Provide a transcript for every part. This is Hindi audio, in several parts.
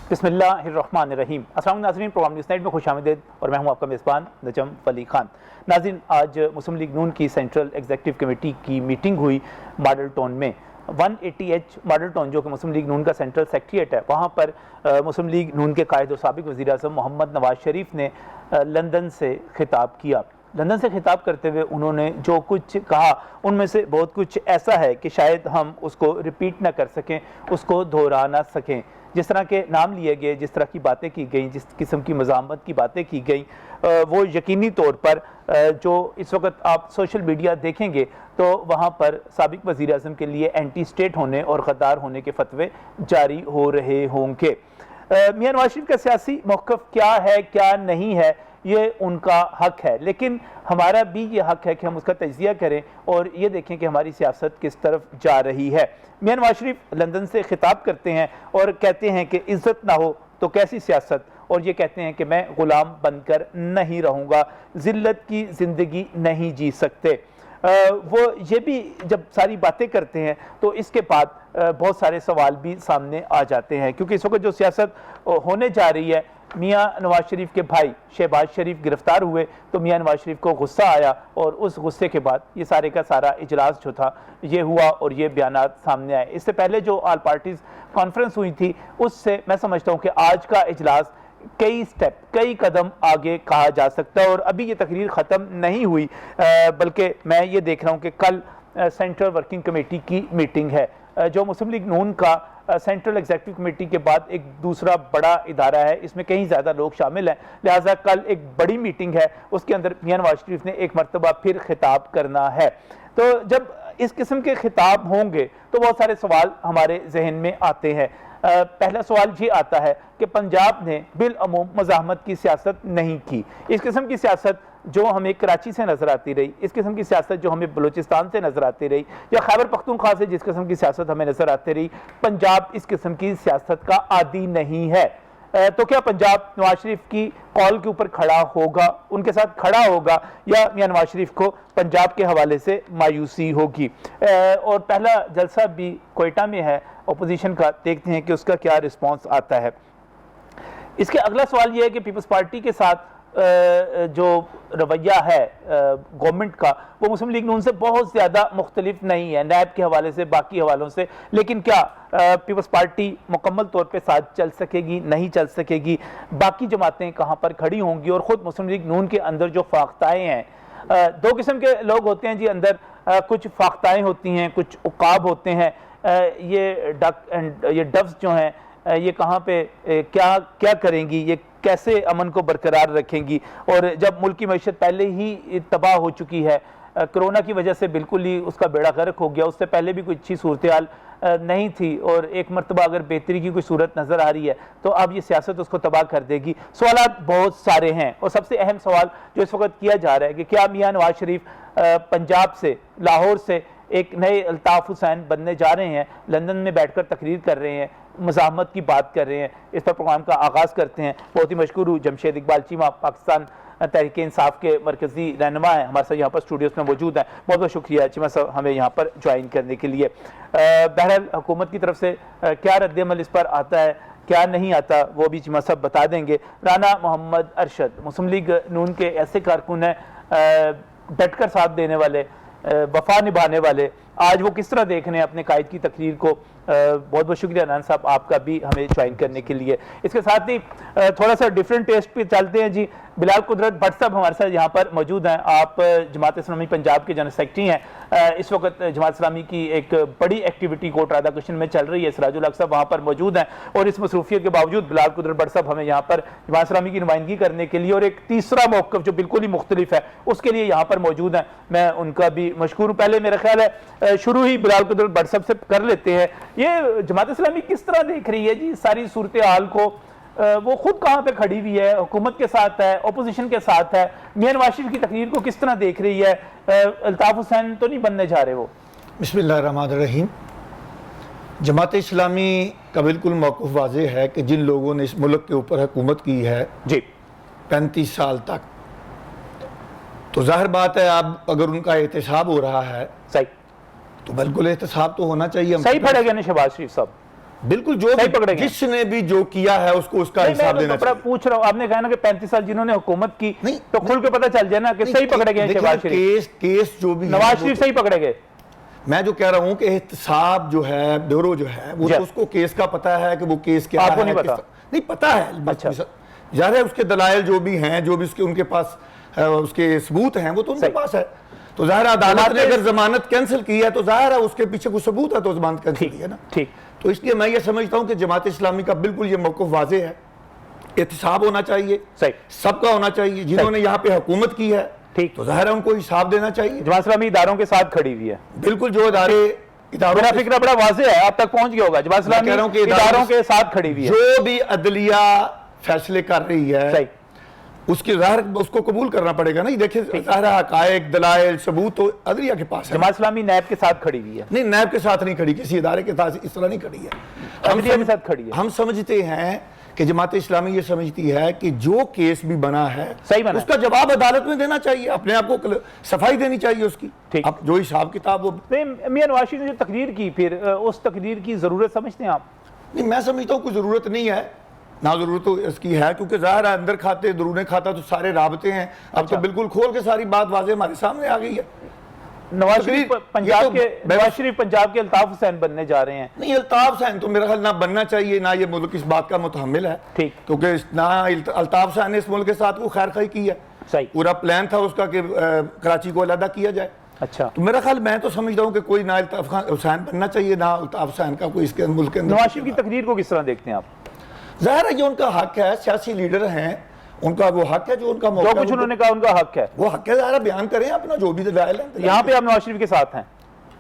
बिस्मिल्लाहिर्रहमानिर्रहीम। अस्सलाम नाज़रीन, प्रोग्राम न्यूज़ नाइट में खुशामदीद और मैं हूं आपका मेज़बान नजम फली खान। नाज़रीन, आज मुस्लिम लीग नून की सेंट्रल एग्जीक्यूटिव कमेटी की मीटिंग हुई मॉडल टाउन में। 180H मॉडल टाउन जो कि मुस्लिम लीग नून का सेंट्रल सेक्रेटेरिएट है, वहाँ पर मुस्लिम लीग नून के कायद और साबिक़ वज़ीर आज़म मोहम्मद नवाज शरीफ ने लंदन से खिताब किया। लंदन से खिताब करते हुए उन्होंने जो कुछ कहा उनमें से बहुत कुछ ऐसा है कि शायद हम उसको रिपीट ना कर सकें, उसको दोहरा ना सकें। जिस तरह के नाम लिए गए, जिस तरह की बातें की गई, जिस किस्म की मज़ामत की बातें की गई, वो यकीनी तौर पर जो इस वक्त आप सोशल मीडिया देखेंगे तो वहाँ पर साबिक़ वज़ीर आज़म के लिए एंटी स्टेट होने और गद्दार होने के फतवे जारी हो रहे होंगे। मियां नवाज शरीफ का सियासी मौक़िफ़ क्या है, क्या नहीं है, ये उनका हक है, लेकिन हमारा भी ये हक है कि हम उसका तज्ज़िया करें और ये देखें कि हमारी सियासत किस तरफ जा रही है। मियां नवाज शरीफ लंदन से खिताब करते हैं और कहते हैं कि इज़्ज़त ना हो तो कैसी सियासत, और ये कहते हैं कि मैं ग़ुलाम बनकर नहीं रहूँगा, ज़िल्लत की ज़िंदगी नहीं जी सकते। वो ये भी जब सारी बातें करते हैं तो इसके बाद बहुत सारे सवाल भी सामने आ जाते हैं, क्योंकि इस वक्त जो सियासत होने जा रही है, मियां नवाज शरीफ के भाई शहबाज शरीफ गिरफ्तार हुए तो मियां नवाज शरीफ को गुस्सा आया और उस गुस्से के बाद ये सारे का सारा इजलास जो था ये हुआ और ये बयानात सामने आए। इससे पहले जो ऑल पार्टीज़ कॉन्फ्रेंस हुई थी उससे मैं समझता हूँ कि आज का इजलास कई स्टेप, कई कदम आगे कहा जा सकता है और अभी ये तकरीर ख़त्म नहीं हुई, बल्कि मैं ये देख रहा हूँ कि कल सेंट्रल वर्किंग कमेटी की मीटिंग है। जो मुस्लिम लीग नून का सेंट्रल एग्जीक्यूटिव कमेटी के बाद एक दूसरा बड़ा इदारा है, इसमें कहीं ज़्यादा लोग शामिल हैं, लिहाजा कल एक बड़ी मीटिंग है, उसके अंदर मियां नवाज शरीफ ने एक मरतबा फिर खिताब करना है। तो जब इस किस्म के खिताब होंगे तो बहुत सारे सवाल हमारे जहन में आते हैं। पहला सवाल ये आता है कि पंजाब ने बिलअमूम मज़ाहमत की सियासत नहीं की। इस किस्म की सियासत जो हमें कराची से नज़र आती रही, इस किस्म की सियासत जो हमें बलूचिस्तान से नज़र आती रही, या खैबर पख्तूनख्वा से जिस किस्म की सियासत हमें नज़र आती रही, पंजाब इस किस्म की सियासत का आदी नहीं है। तो क्या पंजाब नवाज शरीफ की कॉल के ऊपर खड़ा होगा, उनके साथ खड़ा होगा, या मियां नवाज शरीफ को पंजाब के हवाले से मायूसी होगी? और पहला जलसा भी कोयटा में है अपोजिशन का, देखते हैं कि उसका क्या रिस्पॉन्स आता है। इसके अगला सवाल यह है कि पीपल्स पार्टी के साथ जो रवैया है गवर्नमेंट का, वो मुस्लिम लीग नून से बहुत ज़्यादा मुख्तलिफ नहीं है, नैब के हवाले से, बाकी हवालों से। लेकिन क्या पीपल्स पार्टी मुकम्मल तौर पे साथ चल सकेगी, नहीं चल सकेगी? बाकी जमातें कहाँ पर खड़ी होंगी? और ख़ुद मुस्लिम लीग नून के अंदर जो फाख्ताएँ हैं, दो किस्म के लोग होते हैं जी अंदर, कुछ फाख्ताएँ होती हैं, कुछ उकाब होते हैं। ये डक एंड ये डव्स जो हैं, ये कहाँ पे क्या क्या करेंगी, ये कैसे अमन को बरकरार रखेंगी? और जब मुल्क की मईशत पहले ही तबाह हो चुकी है, कोरोना की वजह से बिल्कुल ही उसका बेड़ा गर्क हो गया, उससे पहले भी कोई अच्छी सूरत हाल नहीं थी, और एक मरतबा अगर बेहतरी की कोई सूरत नज़र आ रही है तो अब ये सियासत उसको तबाह कर देगी। सवाल बहुत सारे हैं और सबसे अहम सवाल जो इस वक्त किया जा रहा है कि क्या मियां नवाज शरीफ पंजाब से, लाहौर से एक नए अल्ताफ़ हुसैन बनने जा रहे हैं, लंदन में बैठकर तकरीर कर रहे हैं, मज़ाहमत की बात कर रहे हैं? इस पर प्रोग्राम का आगाज़ करते हैं। बहुत ही मशकूर हूँ, जमशेद इकबाल चीमा पाकिस्तान तहरीक इंसाफ के मरकज़ी रहनुमा हैं, हमारे साथ यहाँ पर स्टूडियोज़ में मौजूद हैं। बहुत बहुत शुक्रिया चीमा साहब हमें यहाँ पर ज्वाइन करने के लिए। बहरहाल हुकूमत की तरफ से क्या रद्द-ए-अमल इस पर आता है, क्या नहीं आता, वो भी चीमा साहब बता देंगे। राना मोहम्मद अरशद मुस्लिम लीग नून के ऐसे कारकुन हैं, डटकर साथ देने वाले, वफा निभाने वाले, आज वो किस तरह देख रहे हैं अपने कायद की तकरीर को? बहुत बहुत शुक्रिया नान साहब आपका भी हमें ज्वाइन करने के लिए। इसके साथ ही थोड़ा सा डिफरेंट टेस्ट पे चलते हैं जी। बिलाल कुदरत भट्ट साहब हमारे साथ यहाँ पर मौजूद हैं। आप जमात इस्लामी पंजाब के जनरल सेक्रेटरी हैं। इस वक्त जमात इस्लामी की एक बड़ी एक्टिविटी कोट राधा कृष्ण में चल रही है, सिराजुल हक साहब वहाँ पर मौजूद हैं, और इस मसरूफियत के बावजूद बिलाल कुदरत भट्ट साहब हमें यहाँ पर जमात इस्लामी की नुमाइंदगी करने के लिए और एक तीसरा मौक़िफ़ जो बिल्कुल ही मुख्तलिफ है उसके लिए यहाँ पर मौजूद हैं। मैं उनका भी मशकूर हूँ। पहले मेरा ख्याल है शुरू ही बिलाल कुदरत भट्ट साहब से कर लेते हैं। ये जमात इस्लामी किस तरह देख रही है जी सारी सूरत हाल को? वो खुद कहाँ पे खड़ी हुई है, हुकूमत के साथ है, ओपोजिशन के साथ है? मियां नवाज शरीफ की तकरीर को किस तरह देख रही है? अल्ताफ़ हुसैन तो नहीं बनने जा रहे वो? बिस्मिल्लाहिर्रहमानिर्रहीम। जमात इस्लामी का बिल्कुल मौक़िफ़ वाज़ेह है कि जिन लोगों ने इस मुल्क के ऊपर हुकूमत की है जी 35 साल तक, तो ज़ाहिर बात है अब अगर उनका एहतसाब हो रहा है सही, तो बिल्कुल एहतसाब तो होना चाहिए। सही पड़ेगा ना शहबाज शरीफ साहब? बिल्कुल, जो सही पकड़े गए। जिसने भी जो किया है उसको उसका नहीं, हिसाब मैं देना तो चाहिए। पूछ रहा हूँ, आपने कहा ना कि 35 साल जिन्होंने हुकूमत की, नहीं, तो खुल के पता चल जाए ना कि सही पकड़े गए देखिए, शहबाज शरीफ, केस जो भी है, नवाज वो शरीफ तो- सही पकड़े गए। मैं जो कह रहा हूं कि एहतसाब जो है, ब्यूरो जो है, वो जी। तो उसको केस का पता है कि वो केस क्या आपको है, नहीं पता? नहीं पता है। अच्छा। जाहिर है उसके दलाइल जो भी हैं, जो भी उसके उनके पास उसके सबूत हैं, वो तो उनके सही। पास है। तो जाहिर है अदालत ने अगर जमानत कैंसिल की है तो जाहिर है उसके पीछे कुछ सबूत है, तो जमानत कैंसिल की है ना। ठीक। तो इसलिए मैं ये समझता हूं कि जमात इस्लामी का बिल्कुल ये मौक़िफ़ वाज़ेह है, एहतिसाब होना चाहिए, सही। सबका होना चाहिए। जिन्होंने यहाँ पे हुकूमत की है, ठीक। तो जाहिर है उनको हिसाब देना चाहिए। जमात इस्लामी इदारों के साथ खड़ी हुई है। बिल्कुल, जो इदारे इदारों मेरा के- फिक्र बड़ा वाज़ेह है, आप तक पहुंच गया होगा। जमात मैं कह रहा हूं इस्लामी कि इदारों के साथ खड़ी हुई है। जो भी अदलिया फैसले कर रही है, सही। उसकी जाहिर उसको कबूल करना पड़ेगा ना। ये देखिए, जाहिर है हकायक, दलाइल, सबूत तो अदलिया के पास है। जमात इस्लामी नैब के साथ खड़ी हुई है, नहीं, नैब के साथ नहीं खड़ी, किसी इदारे के साथ इस तरह नहीं खड़ी है। अदलिया के साथ खड़ी है। हम समझते हैं कि जमात इस्लामी ये समझती है कि जो केस भी बना है, सही बना है। उसका जवाब अदालत में देना चाहिए, अपने आप को सफाई देनी चाहिए उसकी। ठीक। अब जो हिसाब किताब वो नहीं, मियां नवाज शरीफ ने जो तकरीर की, फिर उस तकरीर की जरूरत समझते हैं आप? नहीं, मैं समझता हूँ कोई ज़रूरत नहीं है, ना ज़रूरत तो इसकी है, क्योंकि ज़ाहिर है अंदर खाते दरूने खाता तो सारे राबते हैं। अब अच्छा। तो बिल्कुल खोल के सारी बात वाज़े हमारे सामने आ गई है। नवाज शरीफ तकरीर- पंजाब ये के तो नवाज शरीफ पंजाब के अल्ताफ हुसैन बनने जा रहे हैं। नहीं, अल्ताफ हुसैन तो मेरा ख्याल ना बनना चाहिए, ना ये मुल्क इस बात का मुतहम्मिल है। ठीक। क्योंकि ना अल्ताफ हुसैन ने इस मुल्क के साथ वो खैर खाई की है। सही। पूरा प्लान था उसका कि कराची को अलहदा किया जाए। अच्छा, तो मेरा ख्याल, मैं तो समझता हूँ कि कोई ना अल्ताफ हुसैन बनना चाहिए, ना अल्ताफ हुसैन का कोई इसके मुल्क के अंदर। नवाज शरीफ की तकरीर को किस तरह देखते हैं आप? ज़ाहिर है ये उनका हक है, सियासी लीडर हैं, उनका वो हक है, जो उनका जो मौका कुछ उन्होंने कहा उनका हक है। वो हक है, ज़ाहिर बयान करें अपना जो भी दलाइल है। यहाँ पे आप नवाज शरीफ के साथ हैं?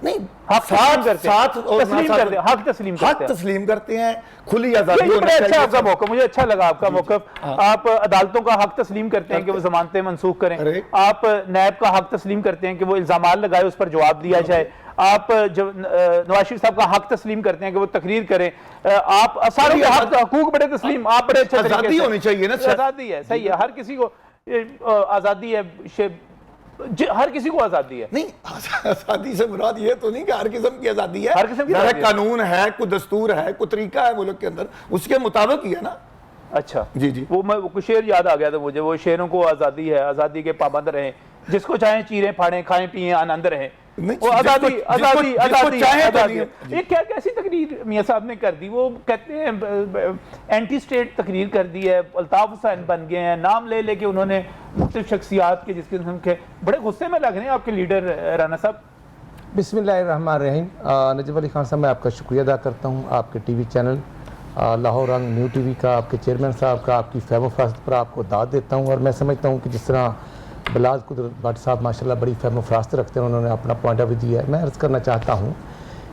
नहीं, हक तस्लीम करते हैं। साथ और तस्लीम ना साथ- करते हैं, हक तस्लीम हक करते हैं। तस्लीम करते हैं, खुली आज़ादी ये होना बड़ा अच्छा चाहिए। आपका मौका, मुझे अच्छा लगा आपका मौका। आप अदालतों का हक तस्लीम करते हैं कि वो जमानतें मनसूख करें, अरे। आप नैब का हक तस्लीम करते हैं कि वो इल्जामात लगाए उस पर जवाब दिया जाए, आप जब नवाज शरीफ साहब का हक तस्लीम करते हैं कि वो तकरीर करें, आप सारों के हक हकूक बड़े तस्लीम, आप बड़े अच्छे तरीके आज़ादी से- होनी चाहिए ना। आज़ादी है, सही है, हर किसी को आज़ादी है, हर किसी को आज़ादी है। नहीं, आज़ादी से मुराद ये तो नहीं कि हर किस्म की आज़ादी है। हर किस्म की ज़ाहिर आज़ादी है। कानून है, कोई दस्तूर है, कोई तरीका है मुल्क के अंदर, उसके मुताबिक ही है ना। अच्छा जी जी। वो कुछ शेर याद आ गया था मुझे, वो शेरों को आज़ादी है, आज़ादी के पाबंद रहें, जिसको चाहे चीरें फाड़ें, खाएं पिए आनंद रहें। नहीं, वो आज़ादी जिसको- आज़ादी जिसको आज़ादी चाहे तो आज़ादी नहीं। है। ये क्या कैसी तकरीर मियां साहब ने कर दी? वो कहते हैं एंटी स्टेट तकरीर कर दी है, अल्ताफ हुसैन बन गए हैं, नाम ले लेके उन्होंने मुख्तलिफ शख्सियात के, जिसके के बड़े गुस्से में लग रहे हैं आपके लीडर राना साहब। बिस्मिल्लाहिर्रहमानिर्रहीम। नजीब अली खान साहब, मैं आपका शुक्रिया अदा करता हूँ, आपके टीवी चैनल लाहौर रंग न्यू टीवी का, आपके चेयरमैन साहब का, आपकी फहम फरास्त पर आपको दाद देता हूँ। और मैं समझता हूँ कि जिस तरह बिलाल कुदरत भट्ट साहब माशाल्लाह बड़ी फहम फरास्त रखते हैं, उन्होंने अपना पॉइंट ऑफ व्यू दिया है। मैं अर्ज़ करना चाहता हूँ,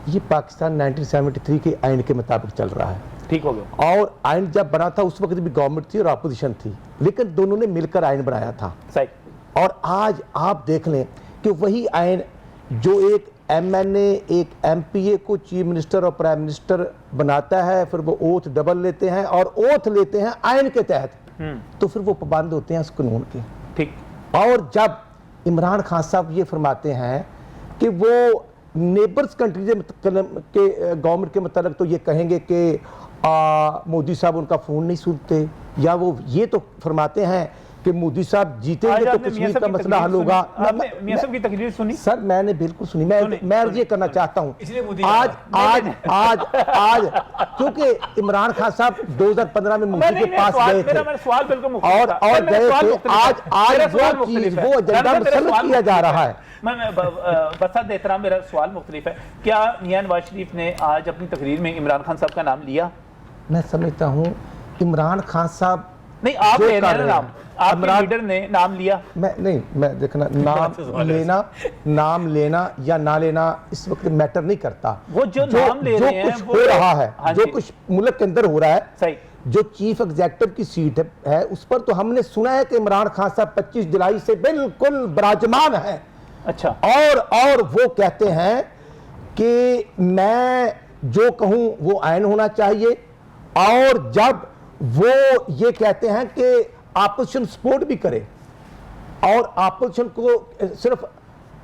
ये पाकिस्तान 1973 के आइन के मुताबिक चल रहा है। ठीक हो गया। और आइन जब बना था उस वक्त भी गवर्नमेंट थी और अपोजिशन थी, लेकिन दोनों ने मिलकर आइन बनाया था। सही। और आज आप देख लें कि वही आइन जो एक MNA एक MPA को चीफ मिनिस्टर और प्राइम मिनिस्टर बनाता है, फिर वो ओथ डबल लेते हैं और ओथ लेते हैं आइन के तहत, तो फिर वो पाबंद होते हैं उस कानून के। ठीक। और जब इमरान खान साहब ये फरमाते हैं कि वो नेबर्स कंट्री के गवर्नमेंट के मतलब तो ये कहेंगे कि मोदी साहब उनका फ़ोन नहीं सुनते, या वो ये तो फरमाते हैं कि मोदी साहब जीतेंगे तो कश्मीर का मसला हल होगा। मियां साहब की तकरीर सुनी? सर मैंने बिल्कुल सुनी। मैं ये करना चाहता हूँ, आज आज आज आज क्योंकि इमरान खान साहब 2015 में मोदी के पास गए थे मेरा सवाल बिल्कुल मुख्तलिफ और था। गए मेरा सवाल थे। मुख्तलिफ था। आज मेरा सवाल वो मुख्तलिफ चीज है। वो एजेंडा मेरा मुसल्लत सवाल किया जा मुख्तलिफ रहा है। मैं बसत देता रहा, मेरा सवाल मुख्तलिफ है। क्या मियां नवाज शरीफ ने आज अपनी तकरीर में इमरान खान साहब का नाम लिया? मैं समझता हूँ इमरान खान साहब नहीं, आप जो ले रहे कर हैं रहे नाम, हैं। आपके लीडर ने नाम लिया। मैं देखना नाम लेना या ना लेना इस वक्त मैटर नहीं करता। वो जो नाम ले रहे हैं कुछ वो हो रहा है, हाँ जो जी। कुछ मुल्क के अंदर हो रहा है, सही। जो चीफ एग्जेक्टिव की सीट है उस पर तो हमने सुना है कि इमरान खान साहब 25 जुलाई से बिल्कुल विराजमान है। अच्छा। और वो कहते हैं कि मैं जो कहूं वो आइन होना चाहिए, और जब वो ये कहते हैं कि अपोजिशन सपोर्ट भी करे, और अपोजिशन को सिर्फ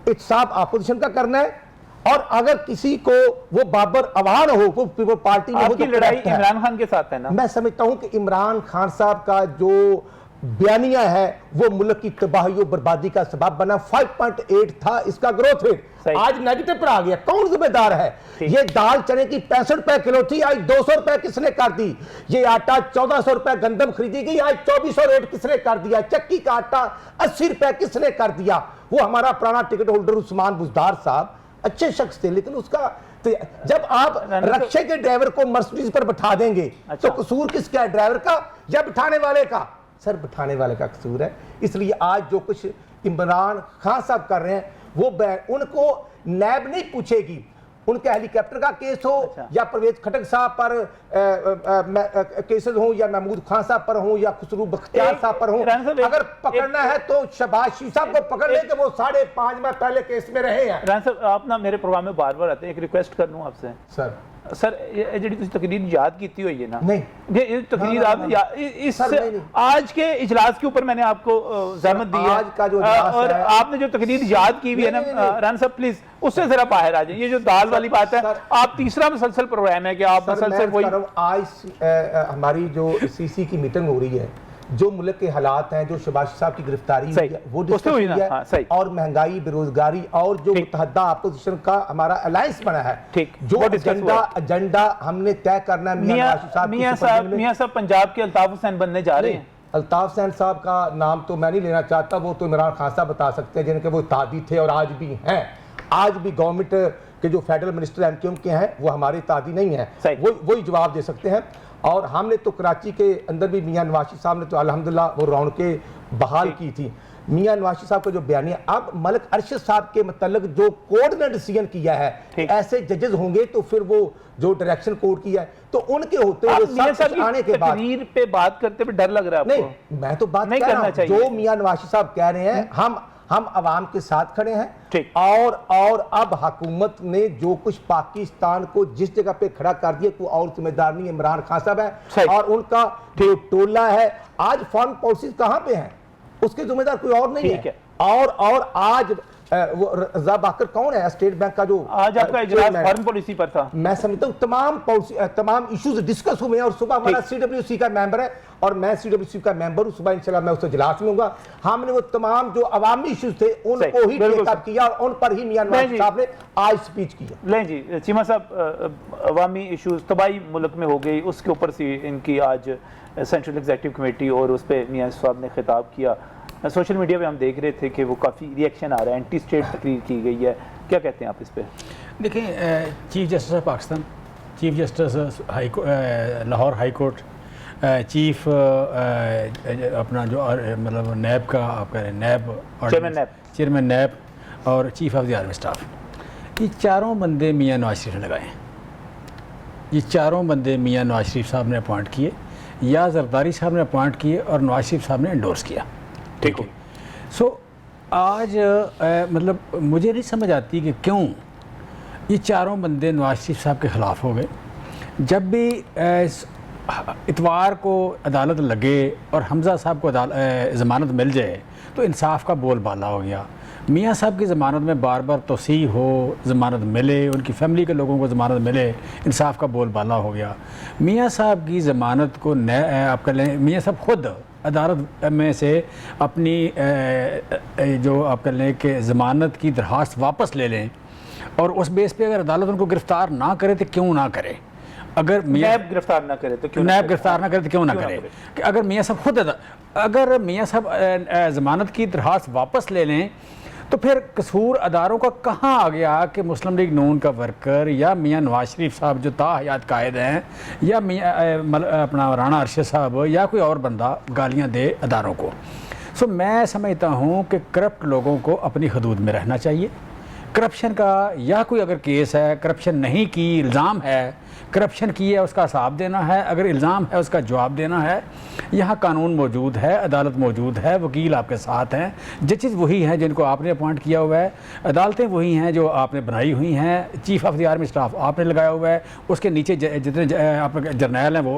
इत्साफ अपोजिशन का करना है और अगर किसी को वो बाबर आवान हो, वो पीपल पार्टी में हो, आपकी तो लड़ाई correct है। इमरान खान के साथ है ना? मैं समझता हूं कि इमरान खान साहब का जो बयानिया है वो मुल्क की तबाही और बर्बादी का सबब बना। 5.8 था इसका ग्रोथ रेट, सही। आज नेगेटिव पर आ गया। कौन जिम्मेदार है? ये दाल चने की 65 रुपए किलो थी, आज 200 रुपए किसने कर दी? ये आटा 1400 रुपए गंदम खरीदी गई, आज 2400 रेट किसने कर दिया? चक्की का आटा 80 रुपए किसने कर दिया? वो हमारा पुराना टिकट होल्डर उस्मान बुजदार साहब अच्छे शख्स थे, लेकिन उसका तो जब आप रक्षे के ड्राइवर को मर्सिडीज पर बैठा देंगे अच्छा। तो कसूर किसका है, ड्राइवर का या बिठाने वाले का? सर बिठाने वाले का कसूर है। इसलिए आज जो कुछ इमरान खान साहब कर रहे हैं वो उनको नैब नहीं पूछेगी। उनके हेलीकॉप्टर का केस हो अच्छा। या परवेज खटक साहब पर केसेस हो या महमूद खान साहब पर हो या खुसरू बख्तियार साहब पर हो, अगर पकड़ना है तो शहबाज शरीफ साहब को पकड़ ले कि वो 5.5 माह पहले केस में रहे हैं। राना साहब, आप ना मेरे प्रोग्राम में बार बार आते हैं, एक रिक्वेस्ट कर लूं आपसे। सर ये जी तुम तकरीर याद की हुई है ना? नहीं, ये तकरीर आप इस सर, नहीं। आज के इजलास के ऊपर मैंने आपको जहमत दी है, आज का जो इजलास और है, आपने जो तकरीर याद की हुई है ना, नहीं। राना साहब प्लीज उससे जरा बाहर आ जाए। ये जो दाल वाली बात है, सर, आप तीसरा मुसलसल प्रोग्राम है कि आप मुसलसल वही आज हमारी जो सीसी की मीटिंग हो रही है, जो मुल्क के हालात हैं, जो शहबाज साहब की गिरफ्तारी हुई है वो डिस्कस हुई है, और महंगाई, बेरोजगारी और जो मुतहद्दा अपोजिशन का हमारा अलायंस बना है, जो एजेंडा हमने तय करना है। मियां साहब पंजाब के अल्ताफ हुसैन बनने जा रहे हैं। अल्ताफ हुसैन साहब का नाम तो मैं नहीं लेना चाहता, वो तो इमरान खान साहब बता सकते हैं, जिनके वो तादी थे और आज भी हैं। आज भी गवर्नमेंट के जो फेडरल मिनिस्टर एमक्यूएम के हैं वो हमारे तादी नहीं है, वही जवाब दे सकते हैं। और हमने तो कराची के अंदर भी मियां नवाज शरीफ साहब ने तो अल्हम्दुलिल्लाह वो रौनकें बहाल की थी। मियां नवाज शरीफ साहब का जो बयानिया, अब मलिक अरशद साहब के मतलब जो कोर्ट ने डिसीजन किया है, ऐसे जजेस होंगे तो फिर वो जो डायरेक्शन कोर्ट की है तो उनके होते हुए आने के बाद तकरीर पे बात करते हुए डर लग रहा है आपको? नहीं, मैं तो बात नहीं करना चाहिए। जो मियां नवाज शरीफ साहब कह रहे हैं, हम अवाम के साथ खड़े हैं। और अब हुकूमत ने जो कुछ पाकिस्तान को जिस जगह पे खड़ा कर दिया, कोई और जिम्मेदार नहीं, इमरान खान साहब है और उनका जो टोला है। आज फॉरेन पॉलिसी कहां पे है, उसके जिम्मेदार कोई और नहीं है। और आज वो रजा बाकर कौन है, स्टेट बैंक का जो आज आपका इजलास फॉरेन पॉलिसी पर था। मैं समझता हूँ तमाम इश्यूज डिस्कस हुए हैं। और सुबह हमारा सीडब्ल्यूसी का मेंबर है और मैं सीडब्ल्यूसी का मेंबर हूँ, सुबह इंशाल्लाह मैं उस इजलास में होऊंगा। हमने वो तमाम जो अवामी इश्यूज थे उनको ही टेकअप किया और उन पर ही मियां नवाज साहब ने आज स्पीच की। लें जी चीमा साहब, अवामी इश्यूज तबाही मुल्क में हो गई, उसके ऊपर से इनकी आज सेंट्रल एग्जीक्यूटिव कमेटी और उस पर मियां साहब ने खिताब किया। सोशल मीडिया पे हम देख रहे थे कि वो काफ़ी रिएक्शन आ रहा है, एंटी स्टेट तकरीर की गई है, क्या कहते हैं आप इस पर? देखिए, chief justice of Pakistan, chief justice Lahore high court, chief अपना जो मतलब नैब का आपका नैब चेयरमैन नैब और chief of the army staff, ये चारों बंदे मियां नवाज शरीफ ने लगाए हैं। ये चारों बंदे मियां नवाज शरीफ साहब ने अपॉइंट किए या जरदारी साहब ने अपॉइंट किए और नवाज शरीफ साहब ने एंडोर्स किया। ठीक है। सो आज मतलब मुझे नहीं समझ आती कि क्यों ये चारों बंदे नवाज शरीफ साहब के ख़िलाफ़ हो गए। जब भी इतवार को अदालत लगे और हमज़ा साहब को ज़मानत मिल जाए तो इंसाफ का बोलबाला हो गया। मियां साहब की ज़मानत में बार बार तोसी हो, ज़मानत मिले, उनकी फैमिली के लोगों को ज़मानत मिले, इंसाफ का बोलबाला हो गया। मियां साहब की ज़मानत को आप कह लें, मियां साहब ख़ुद अदालत में से अपनी जो आप कह लें कि ज़मानत की दरख्वास्त वापस ले लें और उस बेस पे अगर अदालत उनको गिरफ़्तार ना करे तो क्यों ना करे। अगर नैब गिरफ्तार ना करे तो क्यों नैब गिरफ्तार ना करे तो क्यों ना करे। कि अगर मियां साहब खुद अगर मियां साहब ज़मानत की दरख्वास्त वापस ले लें तो फिर कसूर अदारों का कहाँ आ गया कि मुस्लिम लीग नून का वर्कर या मियां नवाज शरीफ साहब जो ताहयात कायद हैं या मियां अपना राना अरशद साहब या कोई और बंदा गालियाँ दे अदारों को। सो मैं समझता हूँ कि करप्ट लोगों को अपनी हदूद में रहना चाहिए। करप्शन का या कोई अगर केस है, करप्शन नहीं की, इल्ज़ाम है, करप्शन की है उसका हिसाब देना है, अगर इल्ज़ाम है उसका जवाब देना है। यहाँ कानून मौजूद है, अदालत मौजूद है, वकील आपके साथ हैं, जजेस वही हैं जिनको आपने अपॉइंट किया हुआ है, अदालतें वही हैं जो आपने बनाई हुई हैं, chief of the army staff आपने लगाया हुआ है, उसके नीचे जितने आपके जर्नैल हैं वो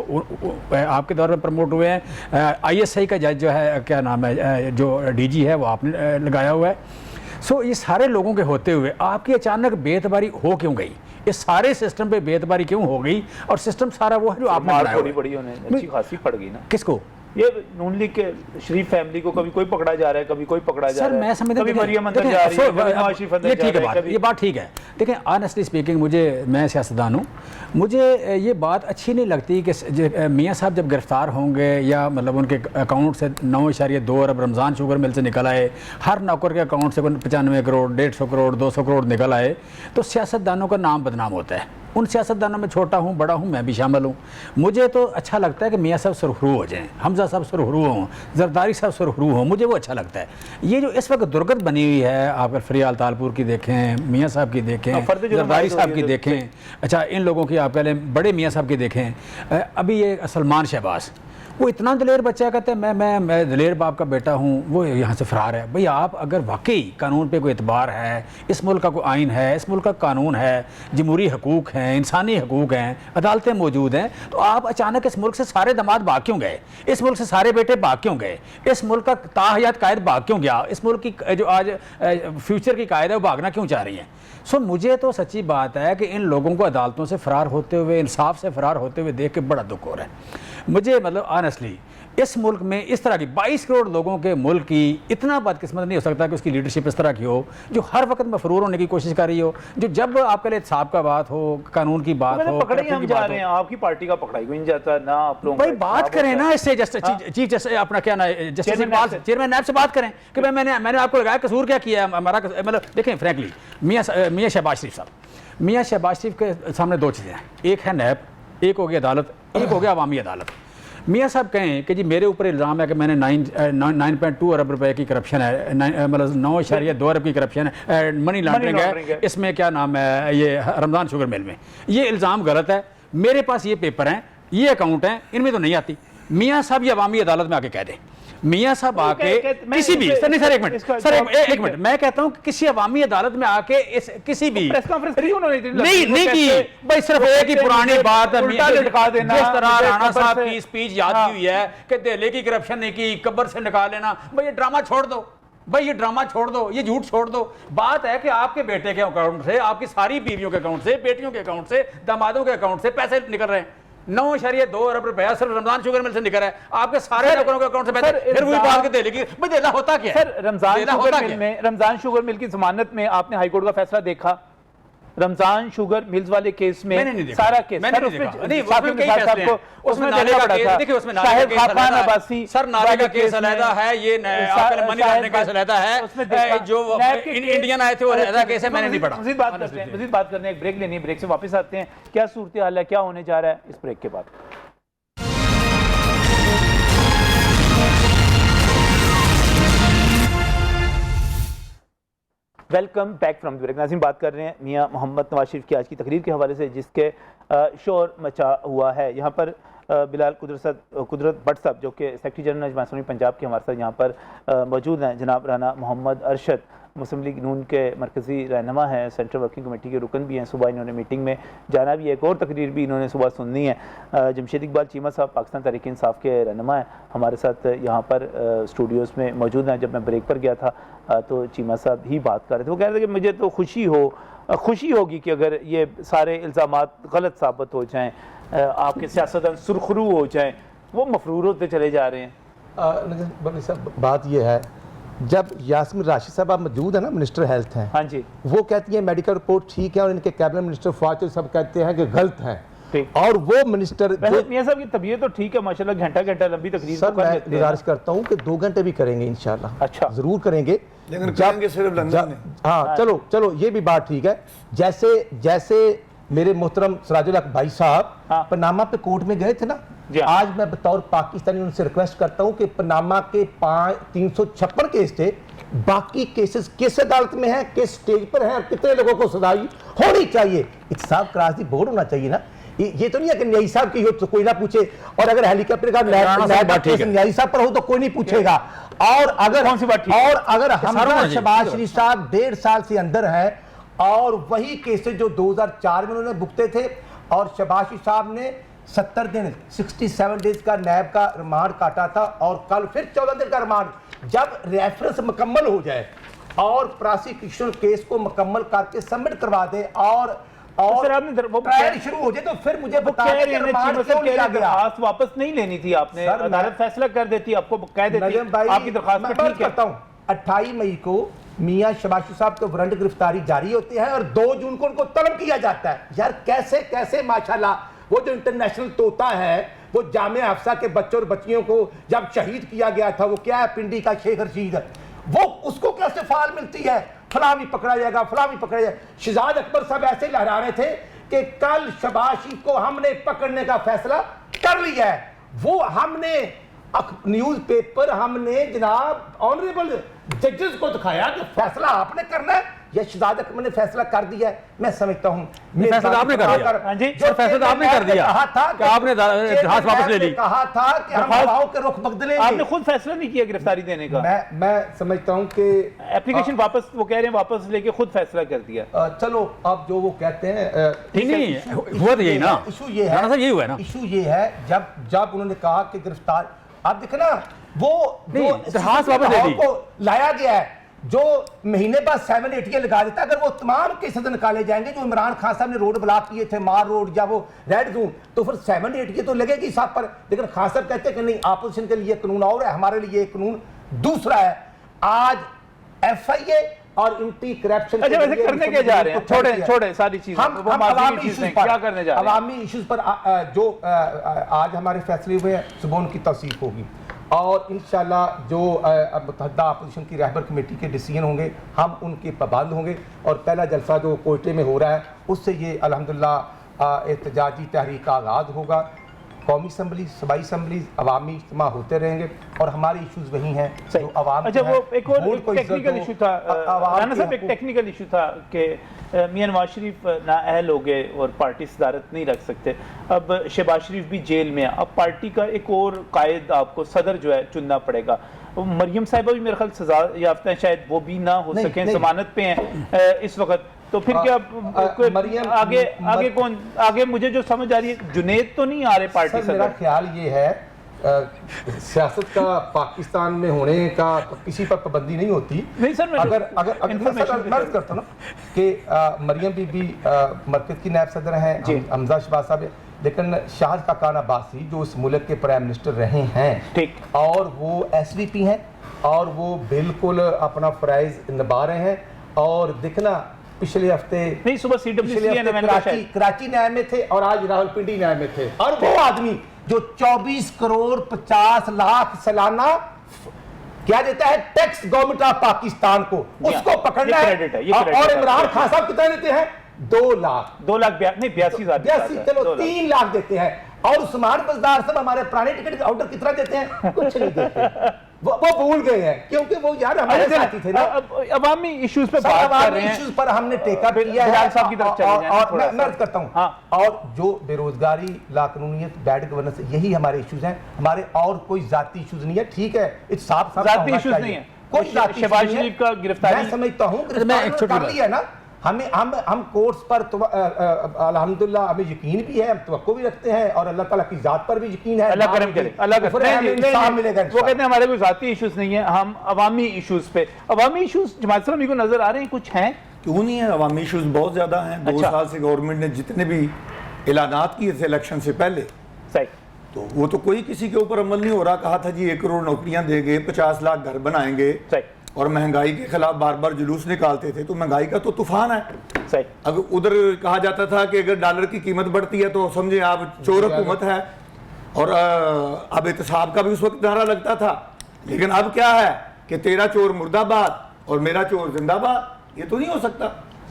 आपके दौर में प्रमोट हुए हैं। ISI का जज जो है, क्या नाम है, जो DG है वो आपने लगाया हुआ है। सो ये सारे लोगों के होते हुए आपकी अचानक बेतबारी हो क्यों गई? ये सारे सिस्टम पे बेतबारी क्यों हो गई? और सिस्टम सारा वो है जो आपने बनाया हुआ है। बड़ी उन्हें अच्छी खासी पड़ गई ना। किसको? ये नून लीग के शरीफ फैमिली को कभी कोई पकड़ा जा रहा है, कभी कोई पकड़ा जा सर रहा है, मैं समझता कभी मरियम अंदर जा रही है, कभी नवाज शरीफ अंदर ये जा ठीक है रहा है, बात, कभी ये बात ठीक है। देखें ऑनेस्टली स्पीकिंग, मैं सियासतदान हूँ, मुझे ये बात अच्छी नहीं लगती कि मियाँ साहब जब गिरफ्तार होंगे या मतलब उनके अकाउंट से 9.2 अरब रमज़ान शुगर मिल से निकल आए, हर नौकर के अकाउंट से 95 करोड़, 150 करोड़, 200 करोड़ निकल आए, तो सियासतदानों का नाम बदनाम होता है। उन सियासतदानों में छोटा हूँ बड़ा हूँ, मैं भी शामिल हूँ। मुझे तो अच्छा लगता है कि मियाँ साहब सुरखरू हो जाएं, हमजा साहब सुरखरू हों, जरदारी साहब सुरखरू हों, मुझे वो अच्छा लगता है। ये जो इस वक्त दुर्गत बनी हुई है, आप अगर फरियाल तालपुर की देखें, मियाँ साहब की देखें, जरदारी साहब की देखें, अच्छा इन लोगों की आप कह लें बड़े मियाँ साहब की देखें, अभी ये सलमान शहबाज, वो इतना दलेर बच्चा कहते हैं मैं दलेर बाप का बेटा हूँ, वो यहाँ से फरार है। भाई आप अगर वाकई कानून पे कोई एतबार है, इस मुल्क का कोई आइन है, इस मुल्क का कानून है, जमहूरी हकूक़ हैं, इंसानी हकूक़ हैं, अदालतें मौजूद हैं, तो आप अचानक इस मुल्क से सारे दामाद भाग क्यों गए? इस मुल्क से सारे बेटे भाग क्यों गए? इस मुल्क का ताहयात कायद भाग क्यों गया? इस मुल्क की जो आज फ्यूचर की कायद है वो भागना क्यों चाह रही है? सो मुझे तो सच्ची बात है कि इन लोगों को अदालतों से फरार होते हुए, इंसाफ से फरार होते हुए देख के बड़ा दुख हो रहा है मुझे। मतलब ऑनेस्टली इस मुल्क में इस तरह की 22 करोड़ लोगों के मुल्क की इतना बदकिस्मत नहीं हो सकता कि उसकी लीडरशिप इस तरह की हो, जो हर वक्त मफरूर होने की कोशिश कर रही हो, जो जब आपके लिए इंसाफ का बात हो, कानून की बात हो, पकड़े हम जा रहे हैं, आपकी पार्टी का पकड़ाई भी नहीं जाता ना, आप लोग भाई बात करें ना इससे, चीफ जस्टिस अपना क्या ना जस्टिस इकबाल चेयरमैन नैब से बात करें कि भाई मैंने आपको लगाया कसूर क्या किया है हमारा। मतलब देखें फ्रैंकली मियाँ शहबाज शरीफ साहब, मियाँ शहबाज शरीफ के सामने दो चीज़ें हैं, एक है नैब, एक हो गया अदालत, एक हो गया अवामी अदालत। मियाँ साहब कहें कि जी मेरे ऊपर इल्ज़ाम है कि मैंने 9.2 अरब रुपए की करप्शन है, मतलब 9.2 अरब की करप्शन है, मनी लॉन्ड्रिंग है, इसमें क्या नाम है ये रमज़ान शुगर मिल में, ये इल्ज़ाम गलत है, मेरे पास ये पेपर हैं, ये अकाउंट हैं, इनमें तो नहीं आती। मियाँ साहब ये अवामी अदालत में आके कह दें, मियाँ साहब आके किसी भी सर, नहीं सर एक मिनट सर, एक मिनट, मैं कहता हूँ किसी अवामी अदालत में आके इस किसी भी प्रेस कॉन्फ्रेंस नहीं की भाई, सिर्फ एक ही पुरानी बात है, जिस तरह राणा साहब की स्पीच याद की हुई है कि दिल्ली की करप्शन नहीं की, कब्र से निकाल लेना, भाई ये ड्रामा छोड़ दो, भाई ये ड्रामा छोड़ दो, ये झूठ छोड़ दो। बात है कि आपके बेटे के अकाउंट से, आपकी सारी बीवियों के अकाउंट से, बेटियों के अकाउंट से, दामादों के अकाउंट से पैसे निकल रहे हैं। 9.2 अरब रुपया सिर्फ रमजान शुगर मिल से निकल रहा है, आपके सारे नौकरों के अकाउंट से पैसे, फिर वही बात के दे लेगी भाई देना होता क्या है? सर रमजान शुगर मिल की जमानत में आपने हाईकोर्ट का फैसला देखा? रमजान शुगर मिल्स वाले केस में सारा केस मैंने नहीं देखा, नहीं उसमें कई फैसले हैं, उसमें नाले का केस, देखिए उसमें नाले का केस अलग है सर, नाले का केस अलग है, ये आपके मनी लॉन्ड्रिंग केस अलग है, जो इंडियन आए थे वो अलग केस है, मैंने नहीं पढ़ा। मजीद बात करने एक ब्रेक लेनी है, ब्रेक से वापस आते हैं, क्या सूरत हाल है, क्या होने जा रहा है इस ब्रेक के बाद। Welcome back from the break. नाज़रीन बात कर रहे हैं मियाँ मोहम्मद नवाज शरीफ की आज की तकरीर के हवाले से, जिसके शोर मचा हुआ है। यहाँ पर बिलाल कुदरत भट्ट साहब जो कि सेक्रेटरी जनरल जमात इस्लामी पंजाब के हमारे साथ यहाँ पर मौजूद हैं। जनाब राना मोहम्मद अरशद मुस्लिम लीग नून के मरकज़ी रहनुमा हैं, सेंट्रल वर्किंग कमेटी के रुकन भी हैं, सुबह इन्होंने मीटिंग में जाना भी है, एक और तकरीर भी इन्होंने सुबह सुननी है। जमशेद इकबाल चीमा साहब पाकिस्तान तहरीक इंसाफ के रहनुमा हैं, हमारे साथ यहाँ पर स्टूडियोज़ में मौजूद हैं। जब मैं ब्रेक पर गया था तो चीमा साहब ही बात कर रहे थे, वो कह रहे थे कि मुझे तो खुशी होगी कि अगर ये सारे इल्ज़ामात गलत साबित हो जाएँ, आपके सियासतदान सुरखरू हो जाएँ, वो मफरूर होते चले जा रहे हैं। बात ये है, जब यास्मीन राशिद साहब आप मौजूद है ना, मिनिस्टर हेल्थ हैं, हाँ जी, वो कहती है मेडिकल रिपोर्ट ठीक है, और इनके कैबिनेट मिनिस्टर फवाद सब कहते हैं कि गलत हैं, और वो मिनिस्टर मियां साहब की तबीयत तो ठीक है माशाल्लाह, घंटा लंबी तकरीर सर मैं गुजारिश करता हूँ कि 2 घंटे भी करेंगे इंशाल्लाह, अच्छा जरूर करेंगे, लेकिन करेंगे सिर्फ लंदन में। हाँ चलो ये भी बात ठीक है। जैसे मेरे मोहतरम सिराजुल हक भाई साहब पनामा पे कोर्ट में गए थे ना, आज मैं बतौर पाकिस्तानी उनसे रिक्वेस्ट करता हूं कि पनामा के 356 केस थे, बाकी केसेस किस अदालत में हैं, किस स्टेज पर हैं, और कितने लोगों को सजा होनी चाहिए, इत्तेफाक क्रॉस दी बोर्ड होना चाहिए ना। ये तो नहीं है कि न्यायी साहब की हो तो कोई ना पूछे, और अगर हेलीकॉप्टर का न्यायी साहब पर हो तो कोई नहीं पूछेगा, और अगर हमजा शहबाज शरीफ साहब 1.5 साल से अंदर है, और वही केसेस जो 2004 में उन्होंने भुगते थे, और शहबाज शरीफ साहब ने 70 दिन 67 डेज का नैब का रिमांड काटा था, और कल फिर 14 दिन का रिमांड, जब रेफरेंस मुकम्मल हो जाए और प्रोसिक्यूशन केस को मुकम्मल करके सबमिट करवा दे और सर आपने वो ट्रायल शुरू हो जाए तो फिर मुझे बता दें कि रिमांड क्यों लिया गया। दरखास्त वापस नहीं लेनी थी आपने, सर, अदालत फैसला कर देती, आपको कह देती नजम भाई, आपकी दरखास्त मैं पर ठीक है। करता हूं 28 मई को मियां शबाशु साहब के वारंट गिरफ्तारी जारी होती है और 2 जून को उनको तलब किया जाता है। यार कैसे कैसे माशाल्लाह वो जो इंटरनेशनल तोता है, वो जामिया हफ्सा के बच्चों और बच्चियों को जब शहीद किया गया था, वो क्या है पिंडी का शेख रशीद, वो उसको कैसे फाल मिलती है, फलां भी पकड़ा जाएगा, फलां भी पकड़ा जाएगा। शहजाद अकबर साहब ऐसे लहरा रहे थे कि कल शबाशी को हमने पकड़ने का फैसला कर लिया है। वो हमने न्यूज पेपर हमने जनाब ऑनरेबल जजेस को दिखाया कि फैसला आपने करना है या शहजाद अकबर ने फैसला कर दिया है। मैं समझता हूं फैसला आपने कर दिया। हाँ जी, जो फैसला आपने कर दिया कहा था कि आपने दरखास्त वापस ले ली, कहा था कि हम हवाओं के रुख बदलेंगे। आपने खुद फैसला नहीं किया गिरफ्तारी देने का। मैं समझता हूं कि एप्लीकेशन वापस, वो कह रहे हैं वापस लेके खुद फैसला कर दिया। चलो अब जो वो कहते हैं ठीक नहीं हुआ तो यही ना, इशू ये है, यही हुआ ना, इशू ये है जब उन्होंने कहा कि गिरफ्तार, आप देखे ना वो दरखास्त वापस ले ली को लाया गया है, जो महीने बाद 7-8 लगा देता है। अगर वो तमाम केसेस निकाले जाएंगे जो इमरान खान साहब ने रोड ब्लॉक किए थे, मार रोड या वो रेड जोन, तो फिर 7-8 तो लगेगी साहब पर। लेकिन खान साहब कहते हैं कि नहीं, अपोजिशन के लिए कानून और है, हमारे लिए एक कानून दूसरा है। आज FIA और एंटी करप्शन अच्छा वैसे करने क्या जा रहे हैं? छोड़े सारी चीजें, हम अवामी इश्यूज पर क्या करने जा रहे हैं? अवामी इश्यूज पर जो आज हमारे फैसले हुए हैं सुबह उनकी तौसीफ होगी और इंशाल्लाह जो मुतहद्दा अपोजिशन की रहबर कमेटी के डिसीजन होंगे हम उनके पाबंद होंगे। और पहला जलसा जो कोयटे में हो रहा है उससे ये अल्हम्दुलिल्लाह एहतजाजी तहरीक का आगाज़ होगा। कौमी असम्बली, सूबाई असम्बली, अवामी इज्तिमा होते रहेंगे और हमारे इश्यूज वही हैं जो अवाम। अच्छा वो एक और टेक्निकल इशू था राना साहब, एक टेक्निकल इशू था कि मियां नवाज शरीफ नाअहल हो गए और पार्टी सदारत नहीं रख सकते। अब शहबाज शरीफ भी जेल में है, अब पार्टी का एक और कायद आपको सदर जो है चुनना पड़ेगा। मरियम साहिबा भी मेरे ख्याल सजा याफ्ता है, शायद वो भी ना हो सके, जमानत पे हैं इस वक्त। तो फिर क्या मरियम आगे कौन आगे? मुझे जो समझ आ रही है जुनेद तो नहीं आ रहे पार्टी सदर। मेरा ख्याल ये है सियासत का पाकिस्तान में होने का किसी पर पाबंदी नहीं होती। नहीं सर, अगर मैं करता हूँ ना कि मरियम बीबी मरकज की नायब सदर हैं, हमजा शहबाज साहब, लेकिन शाहद खाकान अब्बासी जो इस मुल्क के प्राइम मिनिस्टर रहे हैं, ठीक, और वो SDP हैं और वो बिल्कुल अपना फराइज निभा रहे हैं। और देखना पिछले हफ्ते नहीं सुबह कराची न्याय में थे और आज रावलपिंडी न्याय में थे, और वो आदमी जो 24 करोड़ 50 लाख सालाना क्या देता है टैक्स गवर्नमेंट ऑफ पाकिस्तान को, उसको पकड़ना है। और इमरान खान साहब कितना देते हैं? 2 लाख नहीं 82,000 चलो 3 लाख देते हैं। और उस्मान बजदार साहब हमारे पुराने टिकट ऑर्डर कितना देते हैं? कुछ नहीं देते। वो भूल गए हैं क्योंकि वो यार हमारे साथी थे ना। अवामी इश्यूज पे बात कर रहे हैं, इश्यूज पर हमने टेका किया है साहब की तरफ चले जाएं और मैं अर्ज करता हूं। हाँ। और जो बेरोजगारी, लाकानूनियत, बैड गवर्नेंस, यही हमारे इश्यूज हैं। हमारे और कोई जाती इश्यूज नहीं है। ठीक है, साफ जाती इश्यूज नहीं है, कोई शहबाज शरीफ का गिरफ्तारी मैं समझता हूं कर लिया ना। हम कोर्ट्स पर अल्हम्दुलिल्लाह हमें यकीन भी है, हम तवक्को भी रखते हैं और अल्लाह ताला की जात पर भी यकीन है। अल्लाह करम करे, अल्लाह मिलेगा। वो कहते हैं हमारे कोई जाती इश्यूज नहीं है, हम अवामी इश्यूज पे। अवामी इश्यूज जमात इस्लामी को नजर आ रहे हैं, कुछ हैं? क्यों नहीं है, अवामी इश्यूज बहुत ज्यादा हैं। 2 साल से गवर्नमेंट ने जितने भी ऐलानात किए थे इलेक्शन से पहले, सही, तो वो तो कोई किसी के ऊपर अमल नहीं हो रहा। कहा था जी 1 करोड़ नौकरियां देंगे, 50 लाख घर बनाएंगे, और महंगाई के खिलाफ बार बार जुलूस निकालते थे। तो महंगाई का तो तूफान है। सही, अगर उधर कहा जाता था कि अगर डॉलर की कीमत बढ़ती है तो समझे आप चोर हुकूमत है, और अब एहतसाब का भी उस वक्त नारा लगता था। लेकिन अब क्या है कि तेरा चोर मुर्दाबाद और मेरा चोर जिंदाबाद, ये तो नहीं हो सकता।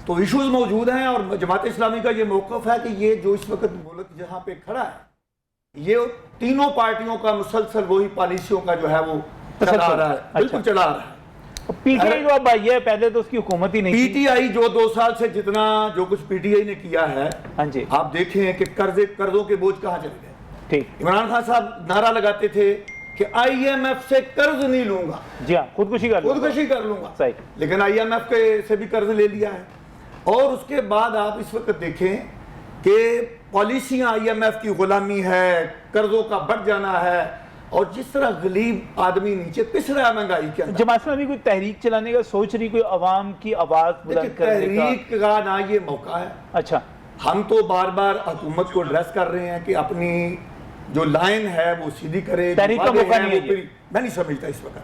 तो इश्यूज मौजूद हैं और जमात इस्लामी का ये मौक़िफ़ है कि ये जो इस वक्त मुल्क जहाँ पे खड़ा है, ये तीनों पार्टियों का मुसलसल वही पॉलिसियों का जो है वो चला रहा है, बिल्कुल चला रहा है। PTI जो अब आई है, पहले तो उसकी हुकूमत ही नहीं थी। PTI जो 2 साल से जितना जो कुछ PTI ने किया है, हाँ जी, आप देखें कि कर्जों के बोझ कहाँ चले गए। ठीक, इमरान खान साहब नारा लगाते थे कि IMF से कर्ज नहीं लूंगा, जी हाँ, खुदकुशी कर लूंगा, सही, लेकिन IMF के से भी कर्ज ले लिया है। और उसके बाद आप इस वक्त देखें कि पॉलिसियां IMF की गुलामी है, कर्जों का बढ़ जाना है, और जिस तरह गरीब आदमी नीचे पिस रहा है महंगाई के अंदर। जमात इस्लामी कोई तहरीक चलाने का सोच रही, कोई अवाम की आवाज बुलंद करने का? तहरीक का ना ये मौका है। अच्छा, हम तो बार बार हुकूमत को एड्रेस कर रहे हैं कि अपनी जो लाइन है वो सीधी करे। तहरीक का मौका नहीं है, मैं नहीं समझता इस वक्त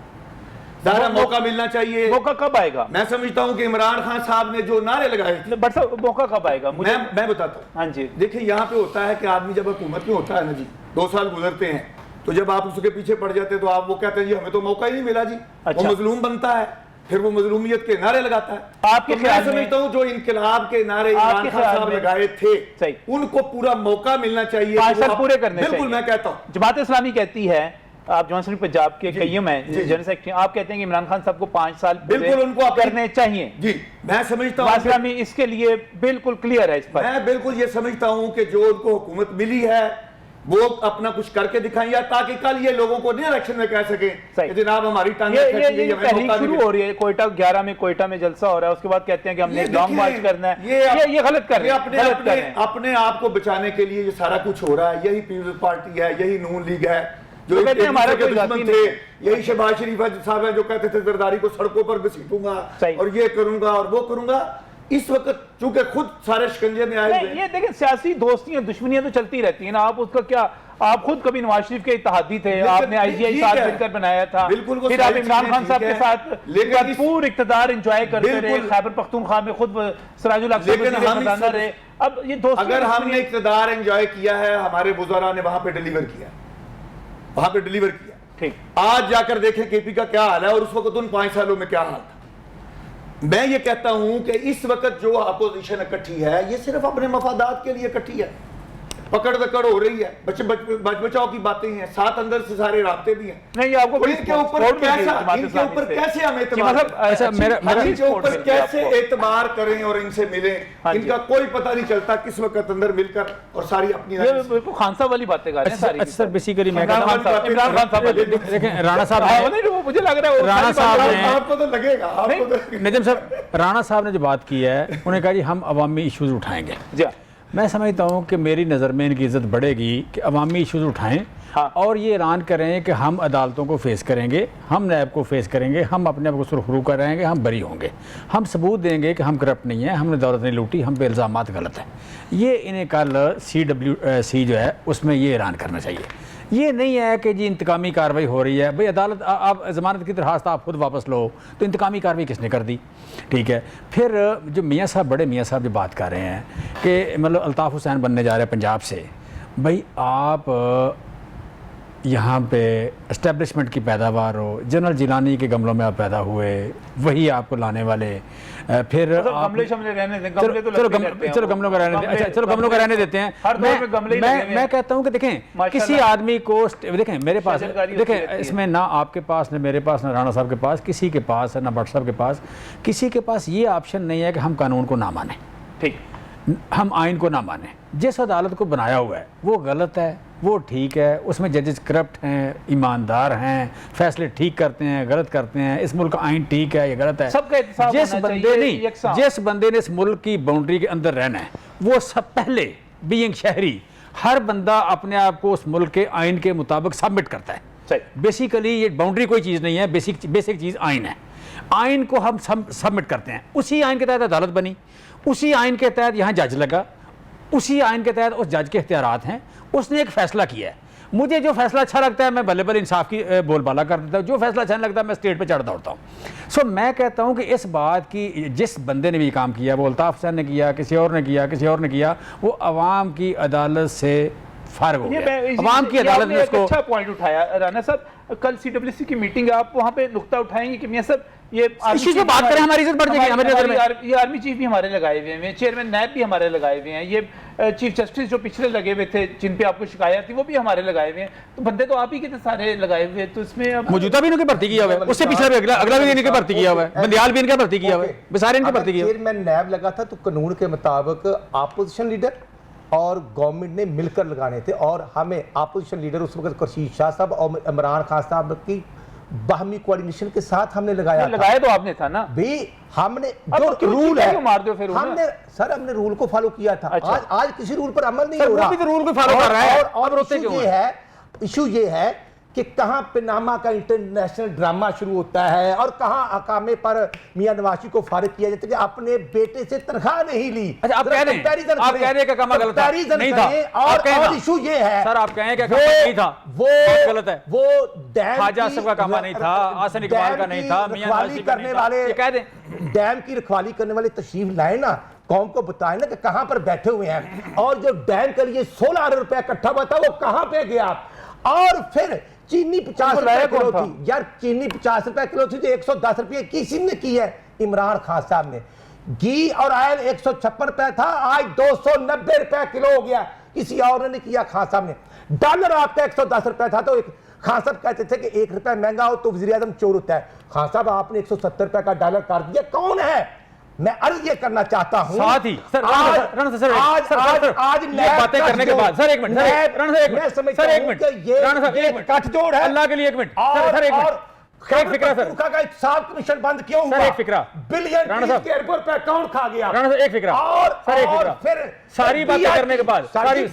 ज़्यादा मौका मिलना चाहिए। मौका कब आएगा? मैं समझता हूं कि इमरान खान साहब ने जो नारे लगाए थे, बट साहब मौका कब आएगा? मैं बताता हूँ। हाँ जी, देखिए यहाँ पे होता है कि आदमी जब हुकूमत में होता है ना जी, 2 साल गुजरते हैं, तो जब आप उसके पीछे पड़ जाते हैं तो आप वो कहते हैं जी हमें तो मौका ही नहीं मिला जी। अच्छा। वो मजलूम बनता है, फिर वो मजलूमियत के नारे लगाता है। आपके तो मैं समझता हूँ जो इनकलाब के नारे इमरान खान साहब लगाए थे, उनको पूरा मौका मिलना चाहिए, 5 साल पूरे करने चाहिए। बिल्कुल, मैं कहता हूँ। जमात इस्लामी कहती है, आप जमात इस्लामी पंजाब के कईम हैं जनरल सेक्रेटरी, आप कहते हैं कि इमरान खान साहब को 5 साल बिल्कुल उनको करने चाहिए। जी, मैं समझता हूँ इस्लामी इसके लिए बिल्कुल क्लियर है इस पर। मैं बिल्कुल ये समझता हूँ कि जो उनको हुकूमत मिली है वो अपना कुछ करके दिखाएं, या ताकि कल ये लोगों को नहीं इलेक्शन में कह सके कि जनाब हमारी टांग शुरू हो रही है। कोयटा 11 में कोयटा में जलसा हो रहा है, उसके बाद कहते हैं कि हमने लॉन्ग मार्च करना है। ये गलत कर रहे हैं। अपने आप को बचाने के लिए ये सारा कुछ हो रहा है। यही पीपल्स पार्टी है, यही नून लीग है जो हमारे दुश्मन थे, यही शहबाज शरीफ साहब है जो कहते थे जरदारी को सड़कों पर घसीटूंगा और ये करूंगा और वो करूंगा। इस वक्त चूंकि खुद सारे शिकंजे में आए हुए, ये देखें सियासी दोस्तियां दुश्मनियां तो चलती रहती हैं ना। आप उसका क्या, आप खुद कभी नवाज शरीफ के इत्तेहादी थे, आपने आईजीआई साथ मिलकर बनाया था, फिर आप इमरान खान साहब के साथ भरपूर इख्तिदार एंजॉय करते रहे, खैबर पख्तूनख्वा में खुद सिराजुल हक रहे। अब ये दोस्त, अगर हमने इख्तिदार एंजॉय किया है, हमारे बुजुर्गों ने वहां पे डिलीवर किया, वहां पे डिलीवर किया। ठीक, आज जाकर देखें केपी का क्या हाल है और उस वक्त उन 5 सालों में क्या हाल था। मैं ये कहता हूं कि इस वक्त जो अपोजिशन इकट्ठी है ये सिर्फ अपने मफादात के लिए इकट्ठी है। पकड़ दकड़ हो रही है, बच बचाव की बातें हैं, साथ अंदर से सारे रास्ते भी हैं। नहीं, आपको इनके ऊपर कैसे हम कैसे एतबार करें और इनसे मिलें, इनका कोई पता नहीं चलता किस वक्त अंदर मिलकर और सारी अपनी बिल्कुल खान साहब वाली बातें कर रहे हैं सारी। सर बेसिकली मैं इमरान खान साहब देखें, राणा साहब, मुझे लग रहा है राणा साहब ने, आपको तो लगेगा, निजाम साहब, राणा साहब ने जो बात की है उन्होंने कहा जी हम अवामी इश्यूज उठाएंगे। मैं समझता हूँ कि मेरी नज़र में इनकी इज्जत बढ़ेगी कि अवामी इश्यूज उठाएं। हाँ। और ये ऐलान करें कि हम अदालतों को फेस करेंगे, हम नैब को फेस करेंगे, हम अपने आप को सुरखरू कराएंगे, हम बरी होंगे, हम सबूत देंगे कि हम करप्ट नहीं हैं, हमने दौलत नहीं लूटी, हम पे इल्ज़ामात गलत हैं। ये इन्हें कल CWC जो है उसमें ये ऐलान करना चाहिए। ये नहीं है कि जी इंतकामी कार्रवाई हो रही है। भाई अदालत, आप ज़मानत की दरखास्त आप खुद वापस लो, तो इंतकामी कार्रवाई किसने कर दी? ठीक है। फिर जो मियाँ साहब, बड़े मियाँ साहब जो बात कर रहे हैं कि मतलब अल्ताफ़ हुसैन बनने जा रहे हैं पंजाब से, भाई आप यहाँ पे एस्टेब्लिशमेंट की पैदावार हो, जनरल जिलानी के गमलों में आप पैदा हुए, वही आपको लाने वाले, फिर गमले शमले रहने दें, गमले तो चलो गमलों का रहने दें, अच्छा चलो गमलों का रहने देते हैं। मैं कहता हूँ कि देखें किसी आदमी को, देखें मेरे पास, देखें इसमें ना आपके पास, ना मेरे पास, ना राणा साहब के पास, किसी के पास, ना भट्ट साहब के पास, किसी के पास ये ऑप्शन नहीं है कि हम कानून को ना माने। ठीक, हम आइन को ना माने। जिस अदालत को बनाया हुआ है वो गलत है, वो ठीक है, उसमें जजेस करप्ट हैं, ईमानदार हैं, फैसले ठीक करते हैं, गलत करते हैं, इस मुल्क का आइन ठीक है, ये गलत है। जिस बंदे ने इस मुल्क की बाउंड्री के अंदर रहना है, वो सब पहले बीइंग शहरी, हर बंदा अपने आप को उस मुल्क के आइन के मुताबिक सबमिट करता है। बेसिकली ये बाउंड्री कोई चीज़ नहीं है, बेसिक चीज़ आइन है। आइन को हम सबमिट करते हैं, उसी आइन के तहत अदालत बनी, उसी आइन के तहत यहाँ जज लगा, उसी आइन के तहत उस जज के इख्तियारात हैं, उसने एक फैसला किया है। मुझे जो फैसला अच्छा लगता है मैं बल्ले बल्ले इंसाफ की बोलबाला कर देता हूँ, जो फैसला अच्छा नहीं लगता है मैं स्टेट पे चढ़ दौड़ता हूँ। सो मैं कहता हूँ कि इस बात की, जिस बंदे ने भी काम किया, वो अल्ताफ़ हुसैन ने किया, किसी और ने किया, किसी और ने किया, वो अवाम की अदालत से फारिग हो गया। अवाम की अदालत में उसको अच्छा पॉइंट उठाया राना साहब। कल CWC की मीटिंग, आप वहाँ पे नुक्ता उठाएंगे कि मियां साहब ये इश्यूज पे बात करें, हमारी इज्जत बढ़ जाएगी हमारी नजर में। ये आर्मी चीफ भी हमारे लगाए हुए हैं, चेयरमैन नैब भी हमारे लगाए हुए हैं, ये चीफ जस्टिस जो पिछले लगे हुए थे जिन पे आपको शिकायत थी वो भी हमारे लगाए हुए हैं। तो बंदे तो आप ही के सारे लगाए हुए हैं, तो इसमें मौजूदा भी इनकी भर्ती किया हुआ है, उससे पिछला भी अगला भी इनकी भर्ती किया हुआ है, बंदियाल भी इनका भर्ती किया हुआ है, सारे इनकी भर्ती किया। चेयरमैन नैब लगा था तो कानून के मुताबिक अपोजिशन लीडर और गवर्नमेंट ने मिलकर लगाने थे, और हमें अपोजिशन लीडर उस वक्त खुर्शीद शाह साहब और इमरान खान साहब की बाहमी कोऑर्डिनेशन के साथ हमने लगाया तो आपने था ना भी, हमने जो रूल है मार दो फिर हमने रूल को फॉलो किया था। अच्छा। आज किसी रूल पर अमल नहीं हो रहा, रूल को फॉलो कर रहा है। और इशू ये है कि कहां पनामा का इंटरनेशनल ड्रामा शुरू होता है और कहां अकामे पर मियां नवाज को फारिग किया जाता है कि अपने बेटे से तनख्वाह नहीं ली। अच्छा, आप कह रहे हैं कि अकामा गलत था, नहीं था। और इशू ये है सर, आप कहें कि अकामा नहीं था, वो गलत है। वो डैम ख्वाजा आसिफ का अकामा नहीं था, आसन इकबाल का नहीं था, मियां नवाज का नहीं था, ये कह दें। डैम की रखवाली करने वाले तशरीफ लाए ना, कौम को बताए ना कि कहां पर बैठे हुए हैं, और जो डैम के लिए 16 अरब रुपया इकट्ठा हुआ था वो कहां पे गया। और फिर चीनी 50 रुपए किलो थी यार, चीनी 50 रुपए किलो थी, तो 110 रुपये किसी ने की है? इमरान खान साहब ने। घी और ऑयल 156 रुपए था, आज 290 रुपए किलो हो गया, किसी और ने किया, खान साहब ने। डॉलर आपका 110 रुपए था, तो एक खान साहब कहते थे कि 1 रुपया महंगा हो तो वज़ीर आज़म चोर होता है। खान साहब आपने 170 रुपए का डॉलर कर दिया, कौन है? मैं अर्ज ये करना चाहता हूं, साथ ही सर आज ये बातें करने के बाद सर एक मिनट, सर एक मिनट, गठजोड़ है, अल्लाह के लिए एक मिनट, सर एक मिनट, एक फिक्रा सर, का साफ कमीशन बंद क्यों हुआ? सर एक फिक्रा, बिलियन के रुपए कौन खा गया? राणा साहब एक फिक्रा, सर एक फिक्रा, फिर सारी बातें करने के बाद सारी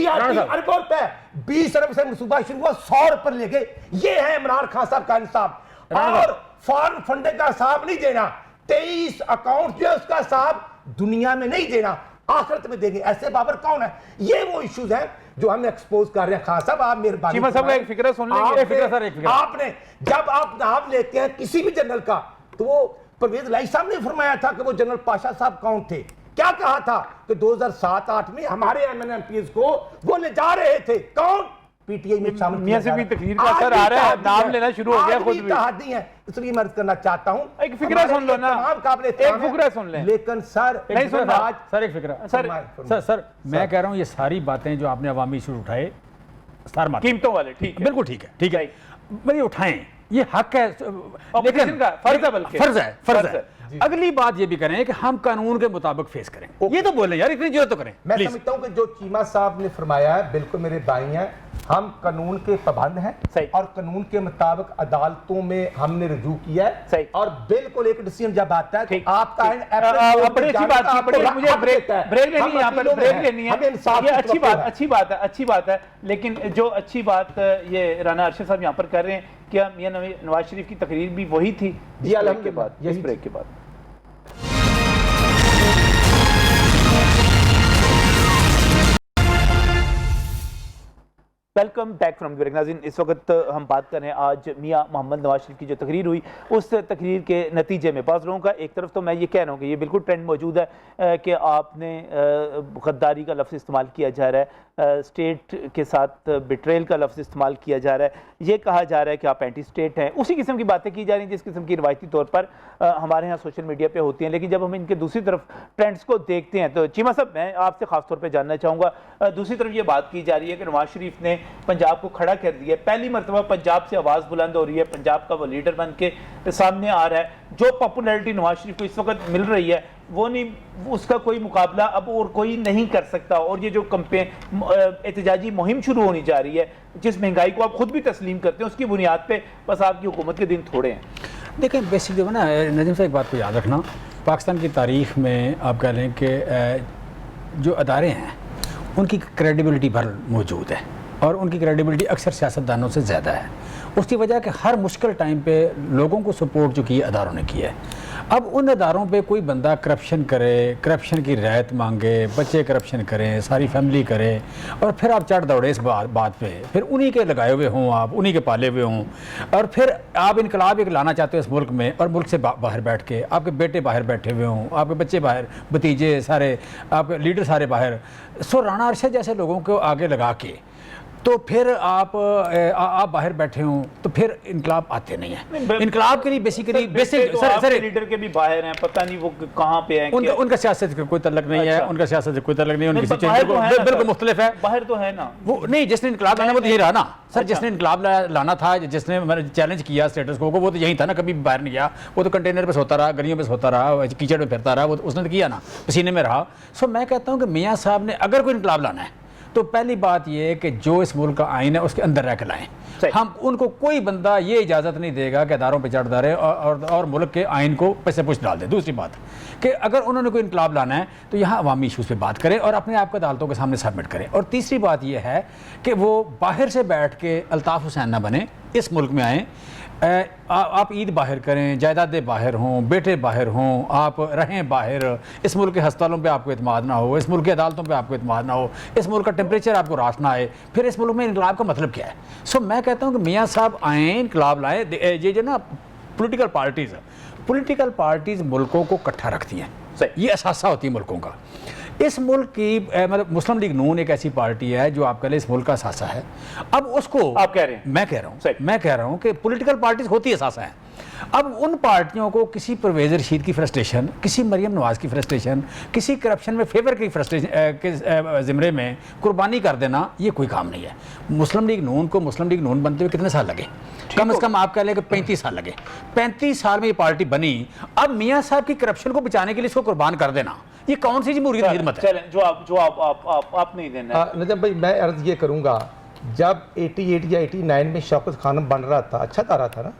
अरबों रुपए 20 अरब से मंसूबा शुरू हुआ, 100 रुपए ले गए। ये है इमरान खान साहब का इंसाफ। और फॉरेन फंडिंग का हिसाब नहीं देना, 23 अकाउंट जो उसका हिसाब दुनिया में नहीं देना, आखिरत में देंगे। ऐसे बाबर कौन है? ये वो इश्यूज हैं जो हम एक्सपोज कर रहे हैं। खान साहब आप मेहरबानी, एक फिक्र सुन लेंगे। आपने जब आप नाम लेते हैं किसी भी जनरल का, तो वो परवेज लाई साहब ने फरमाया था कि वो जनरल पाशा साहब कौन थे, क्या कहा था कि 2007-8 में हमारे MNMPs को वो ले जा रहे थे, कौन? पीटीआई में शामिल मियां से भी तकरीर का असर आ रहा है, नाम लेना शुरू हो गया खुद भी। तहदी है, इसलिए मर्ज करना चाहता हूं। एक फिक्रा सुन लो ना, एक फिक्रा सुन लें। लेकिन सर नहीं सुन रहा सर, एक फिक्रा सर मैं कह रहा हूं ये सारी बातें जो आपने अवामी इशू उठाए, सार कीमतों वाले, ठीक है, बिल्कुल ठीक है, भाई उठाएं, ये हक है, लेकिन फर्ज है। अगली बात ये भी करें कि हम कानून के मुताबिक फेस करें, ये तो बोलें यार, इतनी जरूरत तो करें। मैं समझता हूं कि जो चीमा साहब ने फरमाया है बिल्कुल मेरे भाई हैं, हम कानून के पाबंद हैं और कानून के मुताबिक अदालतों में हमने रुजू किया है, और बिल्कुल एक डिसीजन जब आता है तो आपका अच्छी बात है, लेकिन जो अच्छी बात ये राना अरशद साहब यहाँ पर कर रहे हैं, क्या मियां नवाज शरीफ की तकरीर भी वही थी इस ब्रेक के बाद? Welcome back from the break. नाज़रीन, इस वक्त हम बात कर रहे हैं आज मियां मोहम्मद नवाज शरीफ की जो तकरीर हुई, उस तकरीर के नतीजे में बाज़ लोगों का, एक तरफ तो मैं ये कह रहा हूँ कि ये बिल्कुल ट्रेंड मौजूद है कि आपने गद्दारी का लफ्ज़ इस्तेमाल किया जा रहा है, स्टेट के साथ बिट्रेल का लफ्ज़ इस्तेमाल किया जा रहा है, ये कहा जा रहा है कि आप एंटी स्टेट हैं, उसी किस्म की बातें की जा रही हैं जिस किस्म की रिवायती तौर पर हमारे यहाँ सोशल मीडिया पे होती हैं। लेकिन जब हम इनके दूसरी तरफ ट्रेंड्स को देखते हैं तो चीमा साहब, मैं आपसे ख़ास तौर पे जानना चाहूँगा, दूसरी तरफ ये बात की जा रही है कि नवाज शरीफ ने पंजाब को खड़ा कर दिया, पहली मरतबा पंजाब से आवाज़ बुलंद हो रही है, पंजाब का वो लीडर बन के सामने आ रहा है। जो पॉपुलैरिटी नवाज शरीफ को इस वक्त मिल रही है वो नहीं, उसका कोई मुकाबला अब और कोई नहीं कर सकता। और ये जो कैंपेन एहतजाजी मुहिम शुरू होनी जा रही है, जिस महंगाई को आप खुद भी तस्लीम करते हैं, उसकी बुनियाद पे बस आपकी हुकूमत के दिन थोड़े हैं। देखें, बेसिक जो है ना नजीम साहब, एक बात को याद रखना, पाकिस्तान की तारीख में आप कह लें कि जो अदारे हैं उनकी क्रेडिबिलिटी भर मौजूद है, और उनकी क्रेडिबिलिटी अक्सर सियासतदानों से ज़्यादा है। उसकी वजह कि हर मुश्किल टाइम पे लोगों को सपोर्ट जो की है अदारों ने की है। अब उन अदारों पे कोई बंदा करप्शन करे, करप्शन की रियायत मांगे, बच्चे करप्शन करें, सारी फैमिली करे, और फिर आप चढ़ दौड़े इस बात पे, फिर उन्हीं के लगाए हुए हों, आप उन्हीं के पाले हुए हों, और फिर आप इनकलाब एक लाना चाहते हो इस मुल्क में, और मुल्क से बाहर बैठ के आपके बेटे बाहर बैठे हुए हों, आपके बच्चे बाहर, भतीजे सारे, आपके लीडर सारे बाहर, सो राना अरशद जैसे लोगों को आगे लगा के तो फिर आप बाहर बैठे हों तो फिर इनकलाब आते नहीं है। इनकलाब के लिए बेसिक लीडर के भी बाहर हैं, पता नहीं वो कहाँ पे हैं, उनका सियासत से कोई तल्लक नहीं है, उनका सियासत से कोई तल्लक नहीं है, उनकी बिल्कुल मुख्तलिफ है। बाहर तो है ना वो, नहीं, जिसने इनकलाब लाना वो तो यही रहा ना सर, जिसने इनकलाब लाना था, जिसने चैलेंज किया स्टेटस को, वो तो यही था ना, कभी बाहर नहीं गया, वो तो कंटेनर पे सोता रहा, गलियों पे सोता रहा, कीचड़ में फिरता रहा, वो उसने तो किया ना, पसीने में रहा। सो मैं कहता हूँ कि मियाँ साहब ने अगर कोई इनकलाब लाना है तो तो पहली बात ये है कि जो इस मुल्क का आइन है उसके अंदर रह के लाएं। हम उनको कोई बंदा ये इजाज़त नहीं देगा कि अदारों पे चढ़ डाले और मुल्क के आइन को पैसे पुश डाल दे। दूसरी बात कि अगर उन्होंने कोई इनकलाब लाना है तो यहाँ अवामी इशूज़ पे बात करें और अपने आप को अदालतों के सामने सबमिट करें। और तीसरी बात यह है कि वो बाहर से बैठ के अल्ताफ़ हुसैन ना बने, इस मुल्क में आएँ। आप ईद बाहर करें, जायदादें बाहर हों, बेटे बाहर हों, आप रहें बाहर, इस मुल्क के हस्पतालों पे आपको एतमाद ना हो, इस मुल्क की अदालतों पे आपको एतमाद ना हो, इस मुल्क का टेम्परेचर आपको रास ना आए, फिर इस मुल्क में इनकलाब का मतलब क्या है? सो मैं कहता हूँ कि मियाँ साहब आएँ, इनकलाब लाएँ। ये जो ना पोलिटिकल पार्टीज़ मुल्कों को इकट्ठा रखती हैं, ये असासा होती है मुल्कों का। इस मुल्क की मतलब मुस्लिम लीग नून एक ऐसी पार्टी है जो आपके लिए इस मुल्क का असासा है। अब उसको आप कह रहे हैं, मैं कह रहा हूँ कि पॉलिटिकल पार्टीज होती है असासा है। अब उन पार्टियों को किसी परवेज़ रशीद की फ्रस्ट्रेशन, किसी मरियम नवाज की फ्रस्ट्रेशन, किसी करप्शन में फेवर की फ्रस्ट्रेशन के ज़िम्रे में कुर्बानी कर देना, ये कोई काम नहीं है। मुस्लिम लीग नून को मुस्लिम लीग नून बनते हुए कितने साल लगे? कम से कम आप कह लें कि 35 साल लगे। 35 साल में ये पार्टी बनी। अब मियाँ साहब की करप्शन को बचाने के लिए इसको कुर्बान कर देना, ये कौन सी जमहूरियत की खिदमत है? जो आप नहीं देना। नजम भाई, मैं अर्ज ये करूंगा, जब 88 या 89 में शौकत खानम बन रहा था, अच्छा तारा था ना,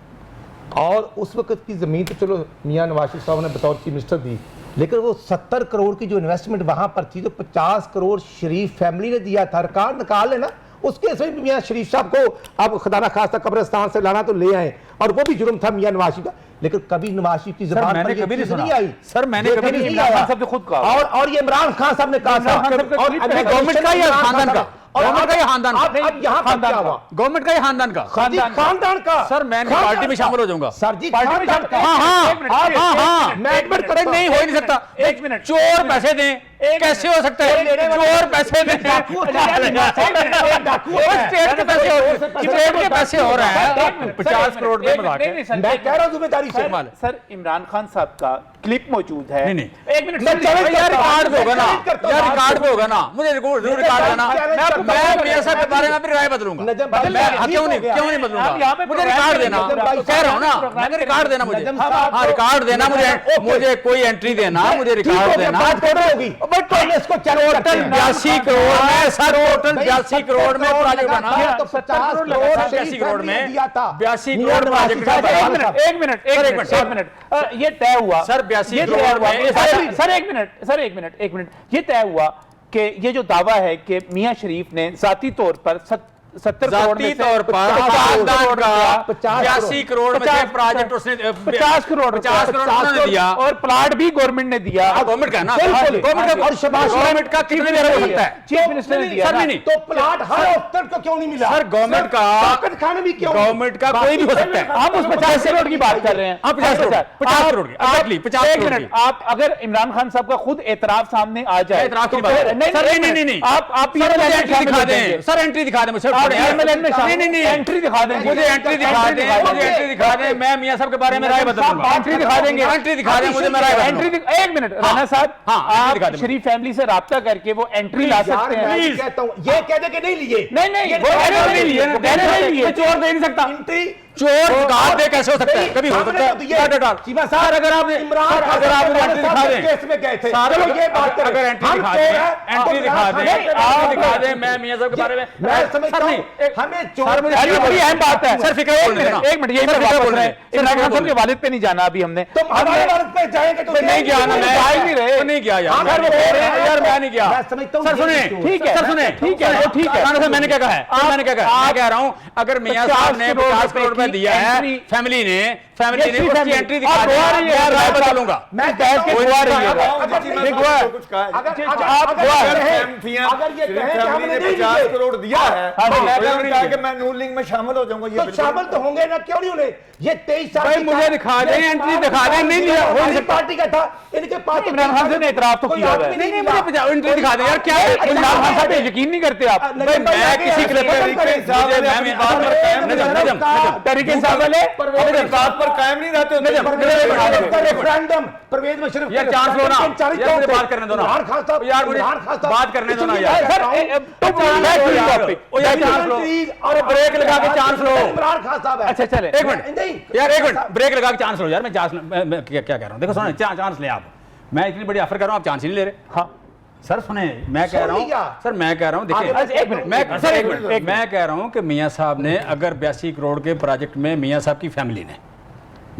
और उस वक्त की ज़मीन तो चलो मियाँ नवाज शरीफ साहब ने बतौर चीफ मिनिस्टर दी, लेकिन वो 70 करोड़ की जो इन्वेस्टमेंट वहाँ पर थी, तो 50 करोड़ शरीफ फैमिली ने दिया था। रिकॉर्ड निकाल लेना, उसके से मियाँ शरीफ साहब को अब खुदा ना खास्ता कब्रिस्तान से लाना तो ले आए, और वो भी जुर्म था मियाँ नवाज शरीफ का। लेकिन कभी नवाज शरीफ की ज़बान पर ये चीज़ नहीं आई। सर मैंने कभी नहीं, इमरान खान साहब ने खुद कहा, और ये इमरान खान साहब ने कहा था, गवर्नमेंट का या खानदान का? गवर्नमेंट का या खानदान का? अब यहाँ पर क्या हुआ? गवर्नमेंट का या खानदान का? खानदान का। सर मैं पार्टी में शामिल हो जाऊंगा। सर जी खानदान का। हाँ, मैं एडमिट कर, नहीं हो ही नहीं सकता। एक मिनट, चोर पैसे दें, कैसे हो सकता है? चोर पैसे दें, स्टेट के पैसे हो रहे हैं 50 करोड़ में मजाक है। मैं कह रहा हूं जिम्मेदारी से। सर इमरान खान साहब का क्लिप मौजूद है। नहीं, एक मिनट, यार रिकॉर्ड पे होगा ना, यार रिकॉर्ड पे होगा ना, मुझे जरूर रिकॉर्ड देना। मैं मियां साहब के बारे में अपनी राय बदलूंगा। क्यों नहीं बदलूंगा? मुझे रिकॉर्ड देना, कह रहा हूँ ना, मैंने रिकॉर्ड देना मुझे। हाँ रिकॉर्ड देना मुझे कोई एंट्री देना, मुझे रिकॉर्ड देना। टोटल 82 करोड़ में, सर टोटल 82 करोड़ में प्रोजेक्ट बना, 82 करोड़ में 82 करोड़ प्रोजेक्ट। एक मिनट, ये तय हुआ सर 82 करोड़ में। सर एक मिनट, ये तय हुआ कि ये जो दावा है कि मियां शरीफ ने ज़ाती तौर पर 70 करोड़ में तौर पर 82 करोड़ में से प्रोजेक्ट उसने 50 करोड़ उन्होंने दिया, और प्लाट भी गवर्नमेंट ने दिया। गवर्नमेंट का ना, गवर्नमेंट का कितने देर हो सकता है? चीफ मिनिस्टर ने दिया। सर नहीं, तो प्लाट हर अफसर को क्यों नहीं मिला? सर गवर्नमेंट का, खाने भी क्यों? गवर्नमेंट का कोई भी हो सकता है। हम उस 50 करोड़ की बात कर रहे हैं। 50 करोड़ की, एग्जैक्टली 50 एक मिनट, आप अगर इमरान खान साहब का खुद एतराफ सामने आ जाए, एतराफ की बात नहीं, आप एंट्री दिखा दें, सर एंट्री दिखा दें मुझे, नहीं एंट्री दिखा दें, मुझे एंट्री दिखा दें, मैं मियां साहब के बारे में राय बदलूंगा। एंट्री दिखा देंगे, एंट्री दिखा दें मुझे, मैं राय बदलूंगा। एक मिनट राना साहब, आप शरीफ फैमिली से राब्ता करके वो एंट्री ला सकते हैं। मैं कहता हूं, ये कह दे कि नहीं लिए, नहीं, वो नहीं लिए, चोर दे नहीं सकता। चोर गार्ड दे कैसे हो सकता है? कभी हो सकता है। सर अगर आप एंट्री दिखा दें, केस में गए थे, सर ये बात करें, अगर एंट्री दिखा दें, मैं मियां साहब के बारे में मैं समझता हूं हमें सर मुझे बड़ी अहम बात है। सर फिक्र बोल रहे हैं, एक मिनट, यही पे वापस बोल रहे हैं। इमरान खान साहब के वालिद पे नहीं जाना अभी हमने। तुम हमारे वालिद पे जाएंगे तो नहीं गया ना, मैं जा ही नहीं रहे। नहीं गया यार, यार मैं नहीं गया। मैं समझता हूं, सर सुने, ठीक है, सर सुने, ठीक है, राना साहब मैंने क्या कहा है? मैंने क्या कहा? मैं कह रहा हूं अगर मियां साहब ने 50 करोड़ रुपए दिया है फैमिली ने उसकी एंट्री दिखा दी, मैं राय बता लूंगा। मैं बैठ के दुआ रही है, अगर ये कहें कि हमने 50 करोड़ दिया है, कहा कि मैं नून लीग में शामिल हो जाऊंगा, ये तो शामिल तो होंगे ना, क्यों नहीं होने? ये 23 साल भाई मुझे दिखा दें, एंट्री दिखा दें। नहीं दिया, हो नहीं सकता। पार्टी का था, इनके पास इमरान खान साहब ने इतराफ तो किया है। नहीं मुझे एंट्री दिखा दें यार, क्या इमरान खान साहब पे यकीन नहीं करते आप? भाई मैं किसी के तरीके इंसाफ वाले बात पर कायम नहीं रहते। रेफरेंडम परवेज मुशर्रफ यार चांस लो ना, यार मुझे बात करने दो ना यार, मुझे बात करने दो ना यार। और ब्रेक लगा के चांस लो। इमरान खान साहब है। अच्छा चले, एक मिनट यार, एक मिनट ब्रेक लगा के चांस लो यार। मैं क्या कह रहा हूँ, देखो सुनो, चांस ले आप। मैं इतनी बड़ी ऑफर कर रहा हूँ, आप चांस ही नहीं ले रहे। हाँ सर सुने, मैं कह रहा हूँ सर, मैं कह रहा हूँ देखिए, एक मिनट, मैं कह रहा हूँ कि मियाँ साहब ने अगर 82 करोड़ के प्रोजेक्ट में मियाँ साहब की फैमिली ने,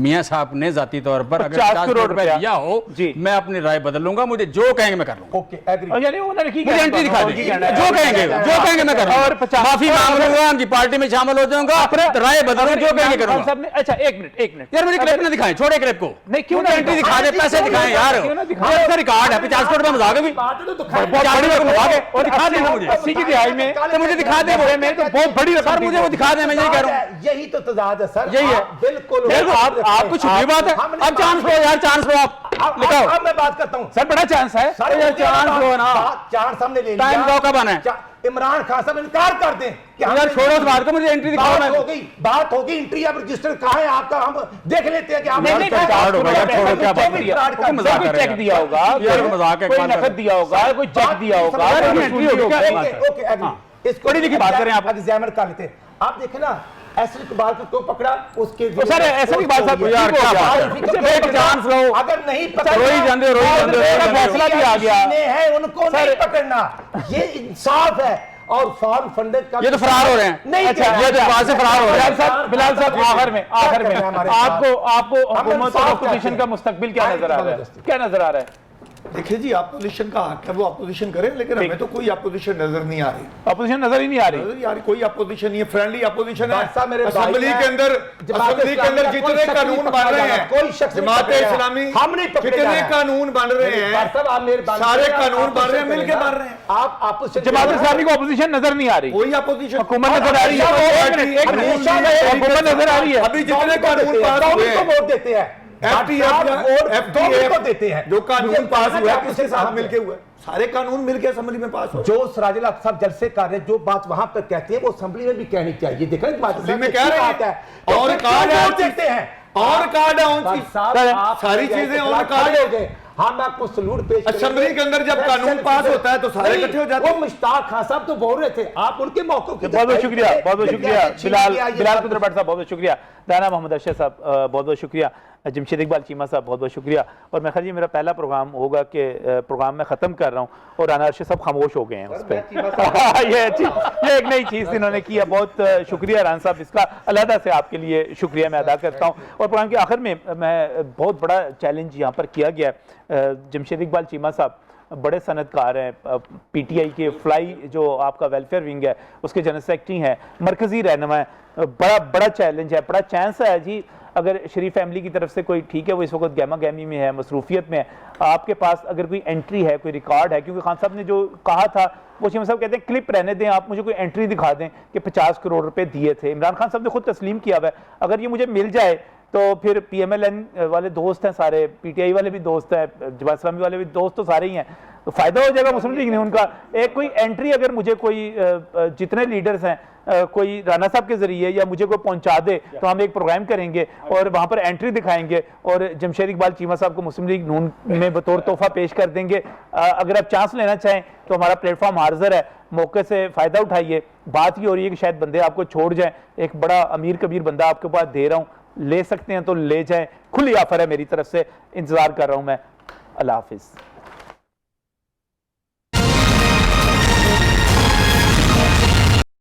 मियाँ साहब ने जाती तौर पर अगर 50 करोड़ रुपए दिया हो, मैं अपनी राय बदल लूंगा, मुझे जो कहेंगे मैं कर लूंगा। Okay agree. यानी उन्होंने की मुझे एंट्री दिखा दें, जो कहेंगे मैं कर और लूंगा, माफी मांग लूंगा, उनकी पार्टी में शामिल हो जाऊंगा, राय बदलूंगा, जो कहेंगे करूंगा। अच्छा एक मिनट यार मुझे क्लिप ना दिखाएं, छोड़े क्लिप को, नहीं क्यों ना एंट्री दिखा दे, पैसे दिखाएं यार, रिकॉर्ड है 50 करोड़ में मजाक है भी, वो दिखा देना मुझे, अस्सी की दिहाई में तो मुझे दिखा दे, तो बहुत बड़ी सर मुझे वो दिखा दे, मैं यही कह रहा हूँ, यही तो तजाद है सर, यही है बिल्कुल। आपको छुपी बात है, अब चांस लो यार, चांस लो आप लिखाओ। अब मैं बात करता हूँ सर, बड़ा चांस है सर, चांस लो ना, चांस हमने ले लिया, टाइम लो कब आना है, इमरान खान साहब इनकार कर दें कि यार छोड़ो इस बात को, मुझे एंट्री दिखाओ। बात हो गई एंट्री, अब रजिस्टर कहाँ है आपका, हम देख लेते हैं कि आप नहीं चेक दिया होगा, कोई नकद दिया होगा, कोई चेक दिया होगा, इसको पढ़ी लिखी बात करें आप, एग्जामिनर कर लेते हैं। आप देखें ना ऐसे इकबाल को तो पकड़ा, उसके सर ऐसा इकबाल साहब यार क्या बात है, चांस लो, अगर नहीं रोई जाते फैसला भी आ गया है, उनको नहीं पकड़ना, ये इंसाफ है। और फॉर्म फंडेड का ये तो फरार हो रहे हैं, नहीं, अच्छा ये तो वहां से फरार हो रहे हैं। बिलाल साहब आखिर में आपको हुकूमत और अपोजिशन का मुस्तकबिल क्या नजर आ रहा है, क्या नजर आ रहा है? देखिए जी, अपोजिशन का हक है, वो अपोजिशन करे, लेकिन हमें तो कोई अपोजिशन नजर नहीं आ रही, अपोजिशन नजर ही नहीं आ रही यार, कोई अपोजिशन नहीं है, फ्रेंडली अपोजिशन है। असेंबली के अंदर जितने कानून बन रहे हैं, कोई शख्स जमात इस्लामी हम नहीं जितने कानून बन रहे हैं, सारे कानून बन रहे हैं, मिलके बन रहे हैं। आप अपोजिशन, जमात इस्लामी को अपोजिशन नजर नहीं आ रही, कोई अपोजिशन, हुकूमत नजर आ रही है, हुकूमत नजर आ रही है। अभी जितने कानून पास हुए हैं वोट देते हैं, FTF देते हैं, जो कानून पास हुआ है किसके साथ मिलके हुआ है, सारे कानून मिलके असेंबली में पास हो। जो सिराजुल हक साहब जलसे कर रहे हैं, जो बात वहां पर कहते हैं वो असेंबली में भी कहनी चाहिए। देखा में कह रहे हैं और कार्ड देते हैं, और कार्ड सारी चीजें और कार्ड हो गए। हम आपको सलूट पेश असेंबली के अंदर जब कानून पास होता है तो सारे इकट्ठे हो जाते हैं। वो मुश्ताक खान साहब तो बोल रहे थे, आप उनके मौके की बहुत बहुत शुक्रिया, बहुत बहुत शुक्रिया बिलाल कुद्र भट्ट साहब, बहुत बहुत शुक्रिया दाना मोहम्मद अरशद साहब, बहुत बहुत शुक्रिया जमशेद इकबाल चीमा साहब, बहुत बहुत शुक्रिया। और मैं ख़ाली मेरा पहला प्रोग्राम होगा कि प्रोग्राम में ख़त्म कर रहा हूँ और राना अरशद साहब खामोश हो गए हैं उस पर। ये एक नई चीज़ इन्होंने की है, बहुत शुक्रिया राना साहब, इसका अलहदा से आपके लिए शुक्रिया मैं अदा करता हूँ। और प्रोग्राम के आखिर में मैं बहुत बड़ा चैलेंज यहाँ पर किया गया है, जमशेद इकबाल चीमा साहब बड़े सनतकार हैं, पीटीआई के फ्लाई जो आपका वेलफेयर विंग है उसके जनरल सेक्रेटरी हैं, मरकजी रहनुमा है, बड़ा चैलेंज है, बड़ा चांस है जी। अगर शरीफ फैमिली की तरफ से कोई ठीक है, वो इस वक्त गैमा गैमी में है, मसरूफियत में है, आपके पास अगर कोई एंट्री है, कोई रिकॉर्ड है, क्योंकि खान साहब ने जो कहा था वो चीमा साहब कहते हैं क्लिप रहने दें, आप मुझे कोई एंट्री दिखा दें कि 50 करोड़ रुपए दिए थे। इमरान खान साहब ने खुद तस्लीम किया हुआ है, अगर ये मुझे मिल जाए तो फिर PMLN वाले दोस्त हैं सारे, PTI वाले भी दोस्त हैं, जमात इस्लामी वाले भी दोस्त तो सारे ही हैं, तो फ़ायदा हो जाएगा मुस्लिम लीग ने उनका। एक कोई एंट्री अगर मुझे कोई जितने लीडर्स हैं कोई राना साहब के ज़रिए या मुझे कोई पहुंचा दे तो हम एक प्रोग्राम करेंगे और वहाँ पर एंट्री दिखाएंगे और जमशेद इकबाल चीमा साहब को मुस्लिम लीग नून में बतौर तोहफा पेश कर देंगे। अगर आप चांस लेना चाहें तो हमारा प्लेटफॉर्म हाजिर है, मौके से फ़ायदा उठाइए। बात ये हो रही है कि शायद बंदे आपको छोड़ जाएँ, एक बड़ा अमीर कबीर बंदा आपके पास दे रहा हूँ, ले सकते हैं तो ले जाएं, खुली ऑफर है मेरी तरफ से, इंतजार कर रहा हूं मैं। अल्लाह हाफिज़।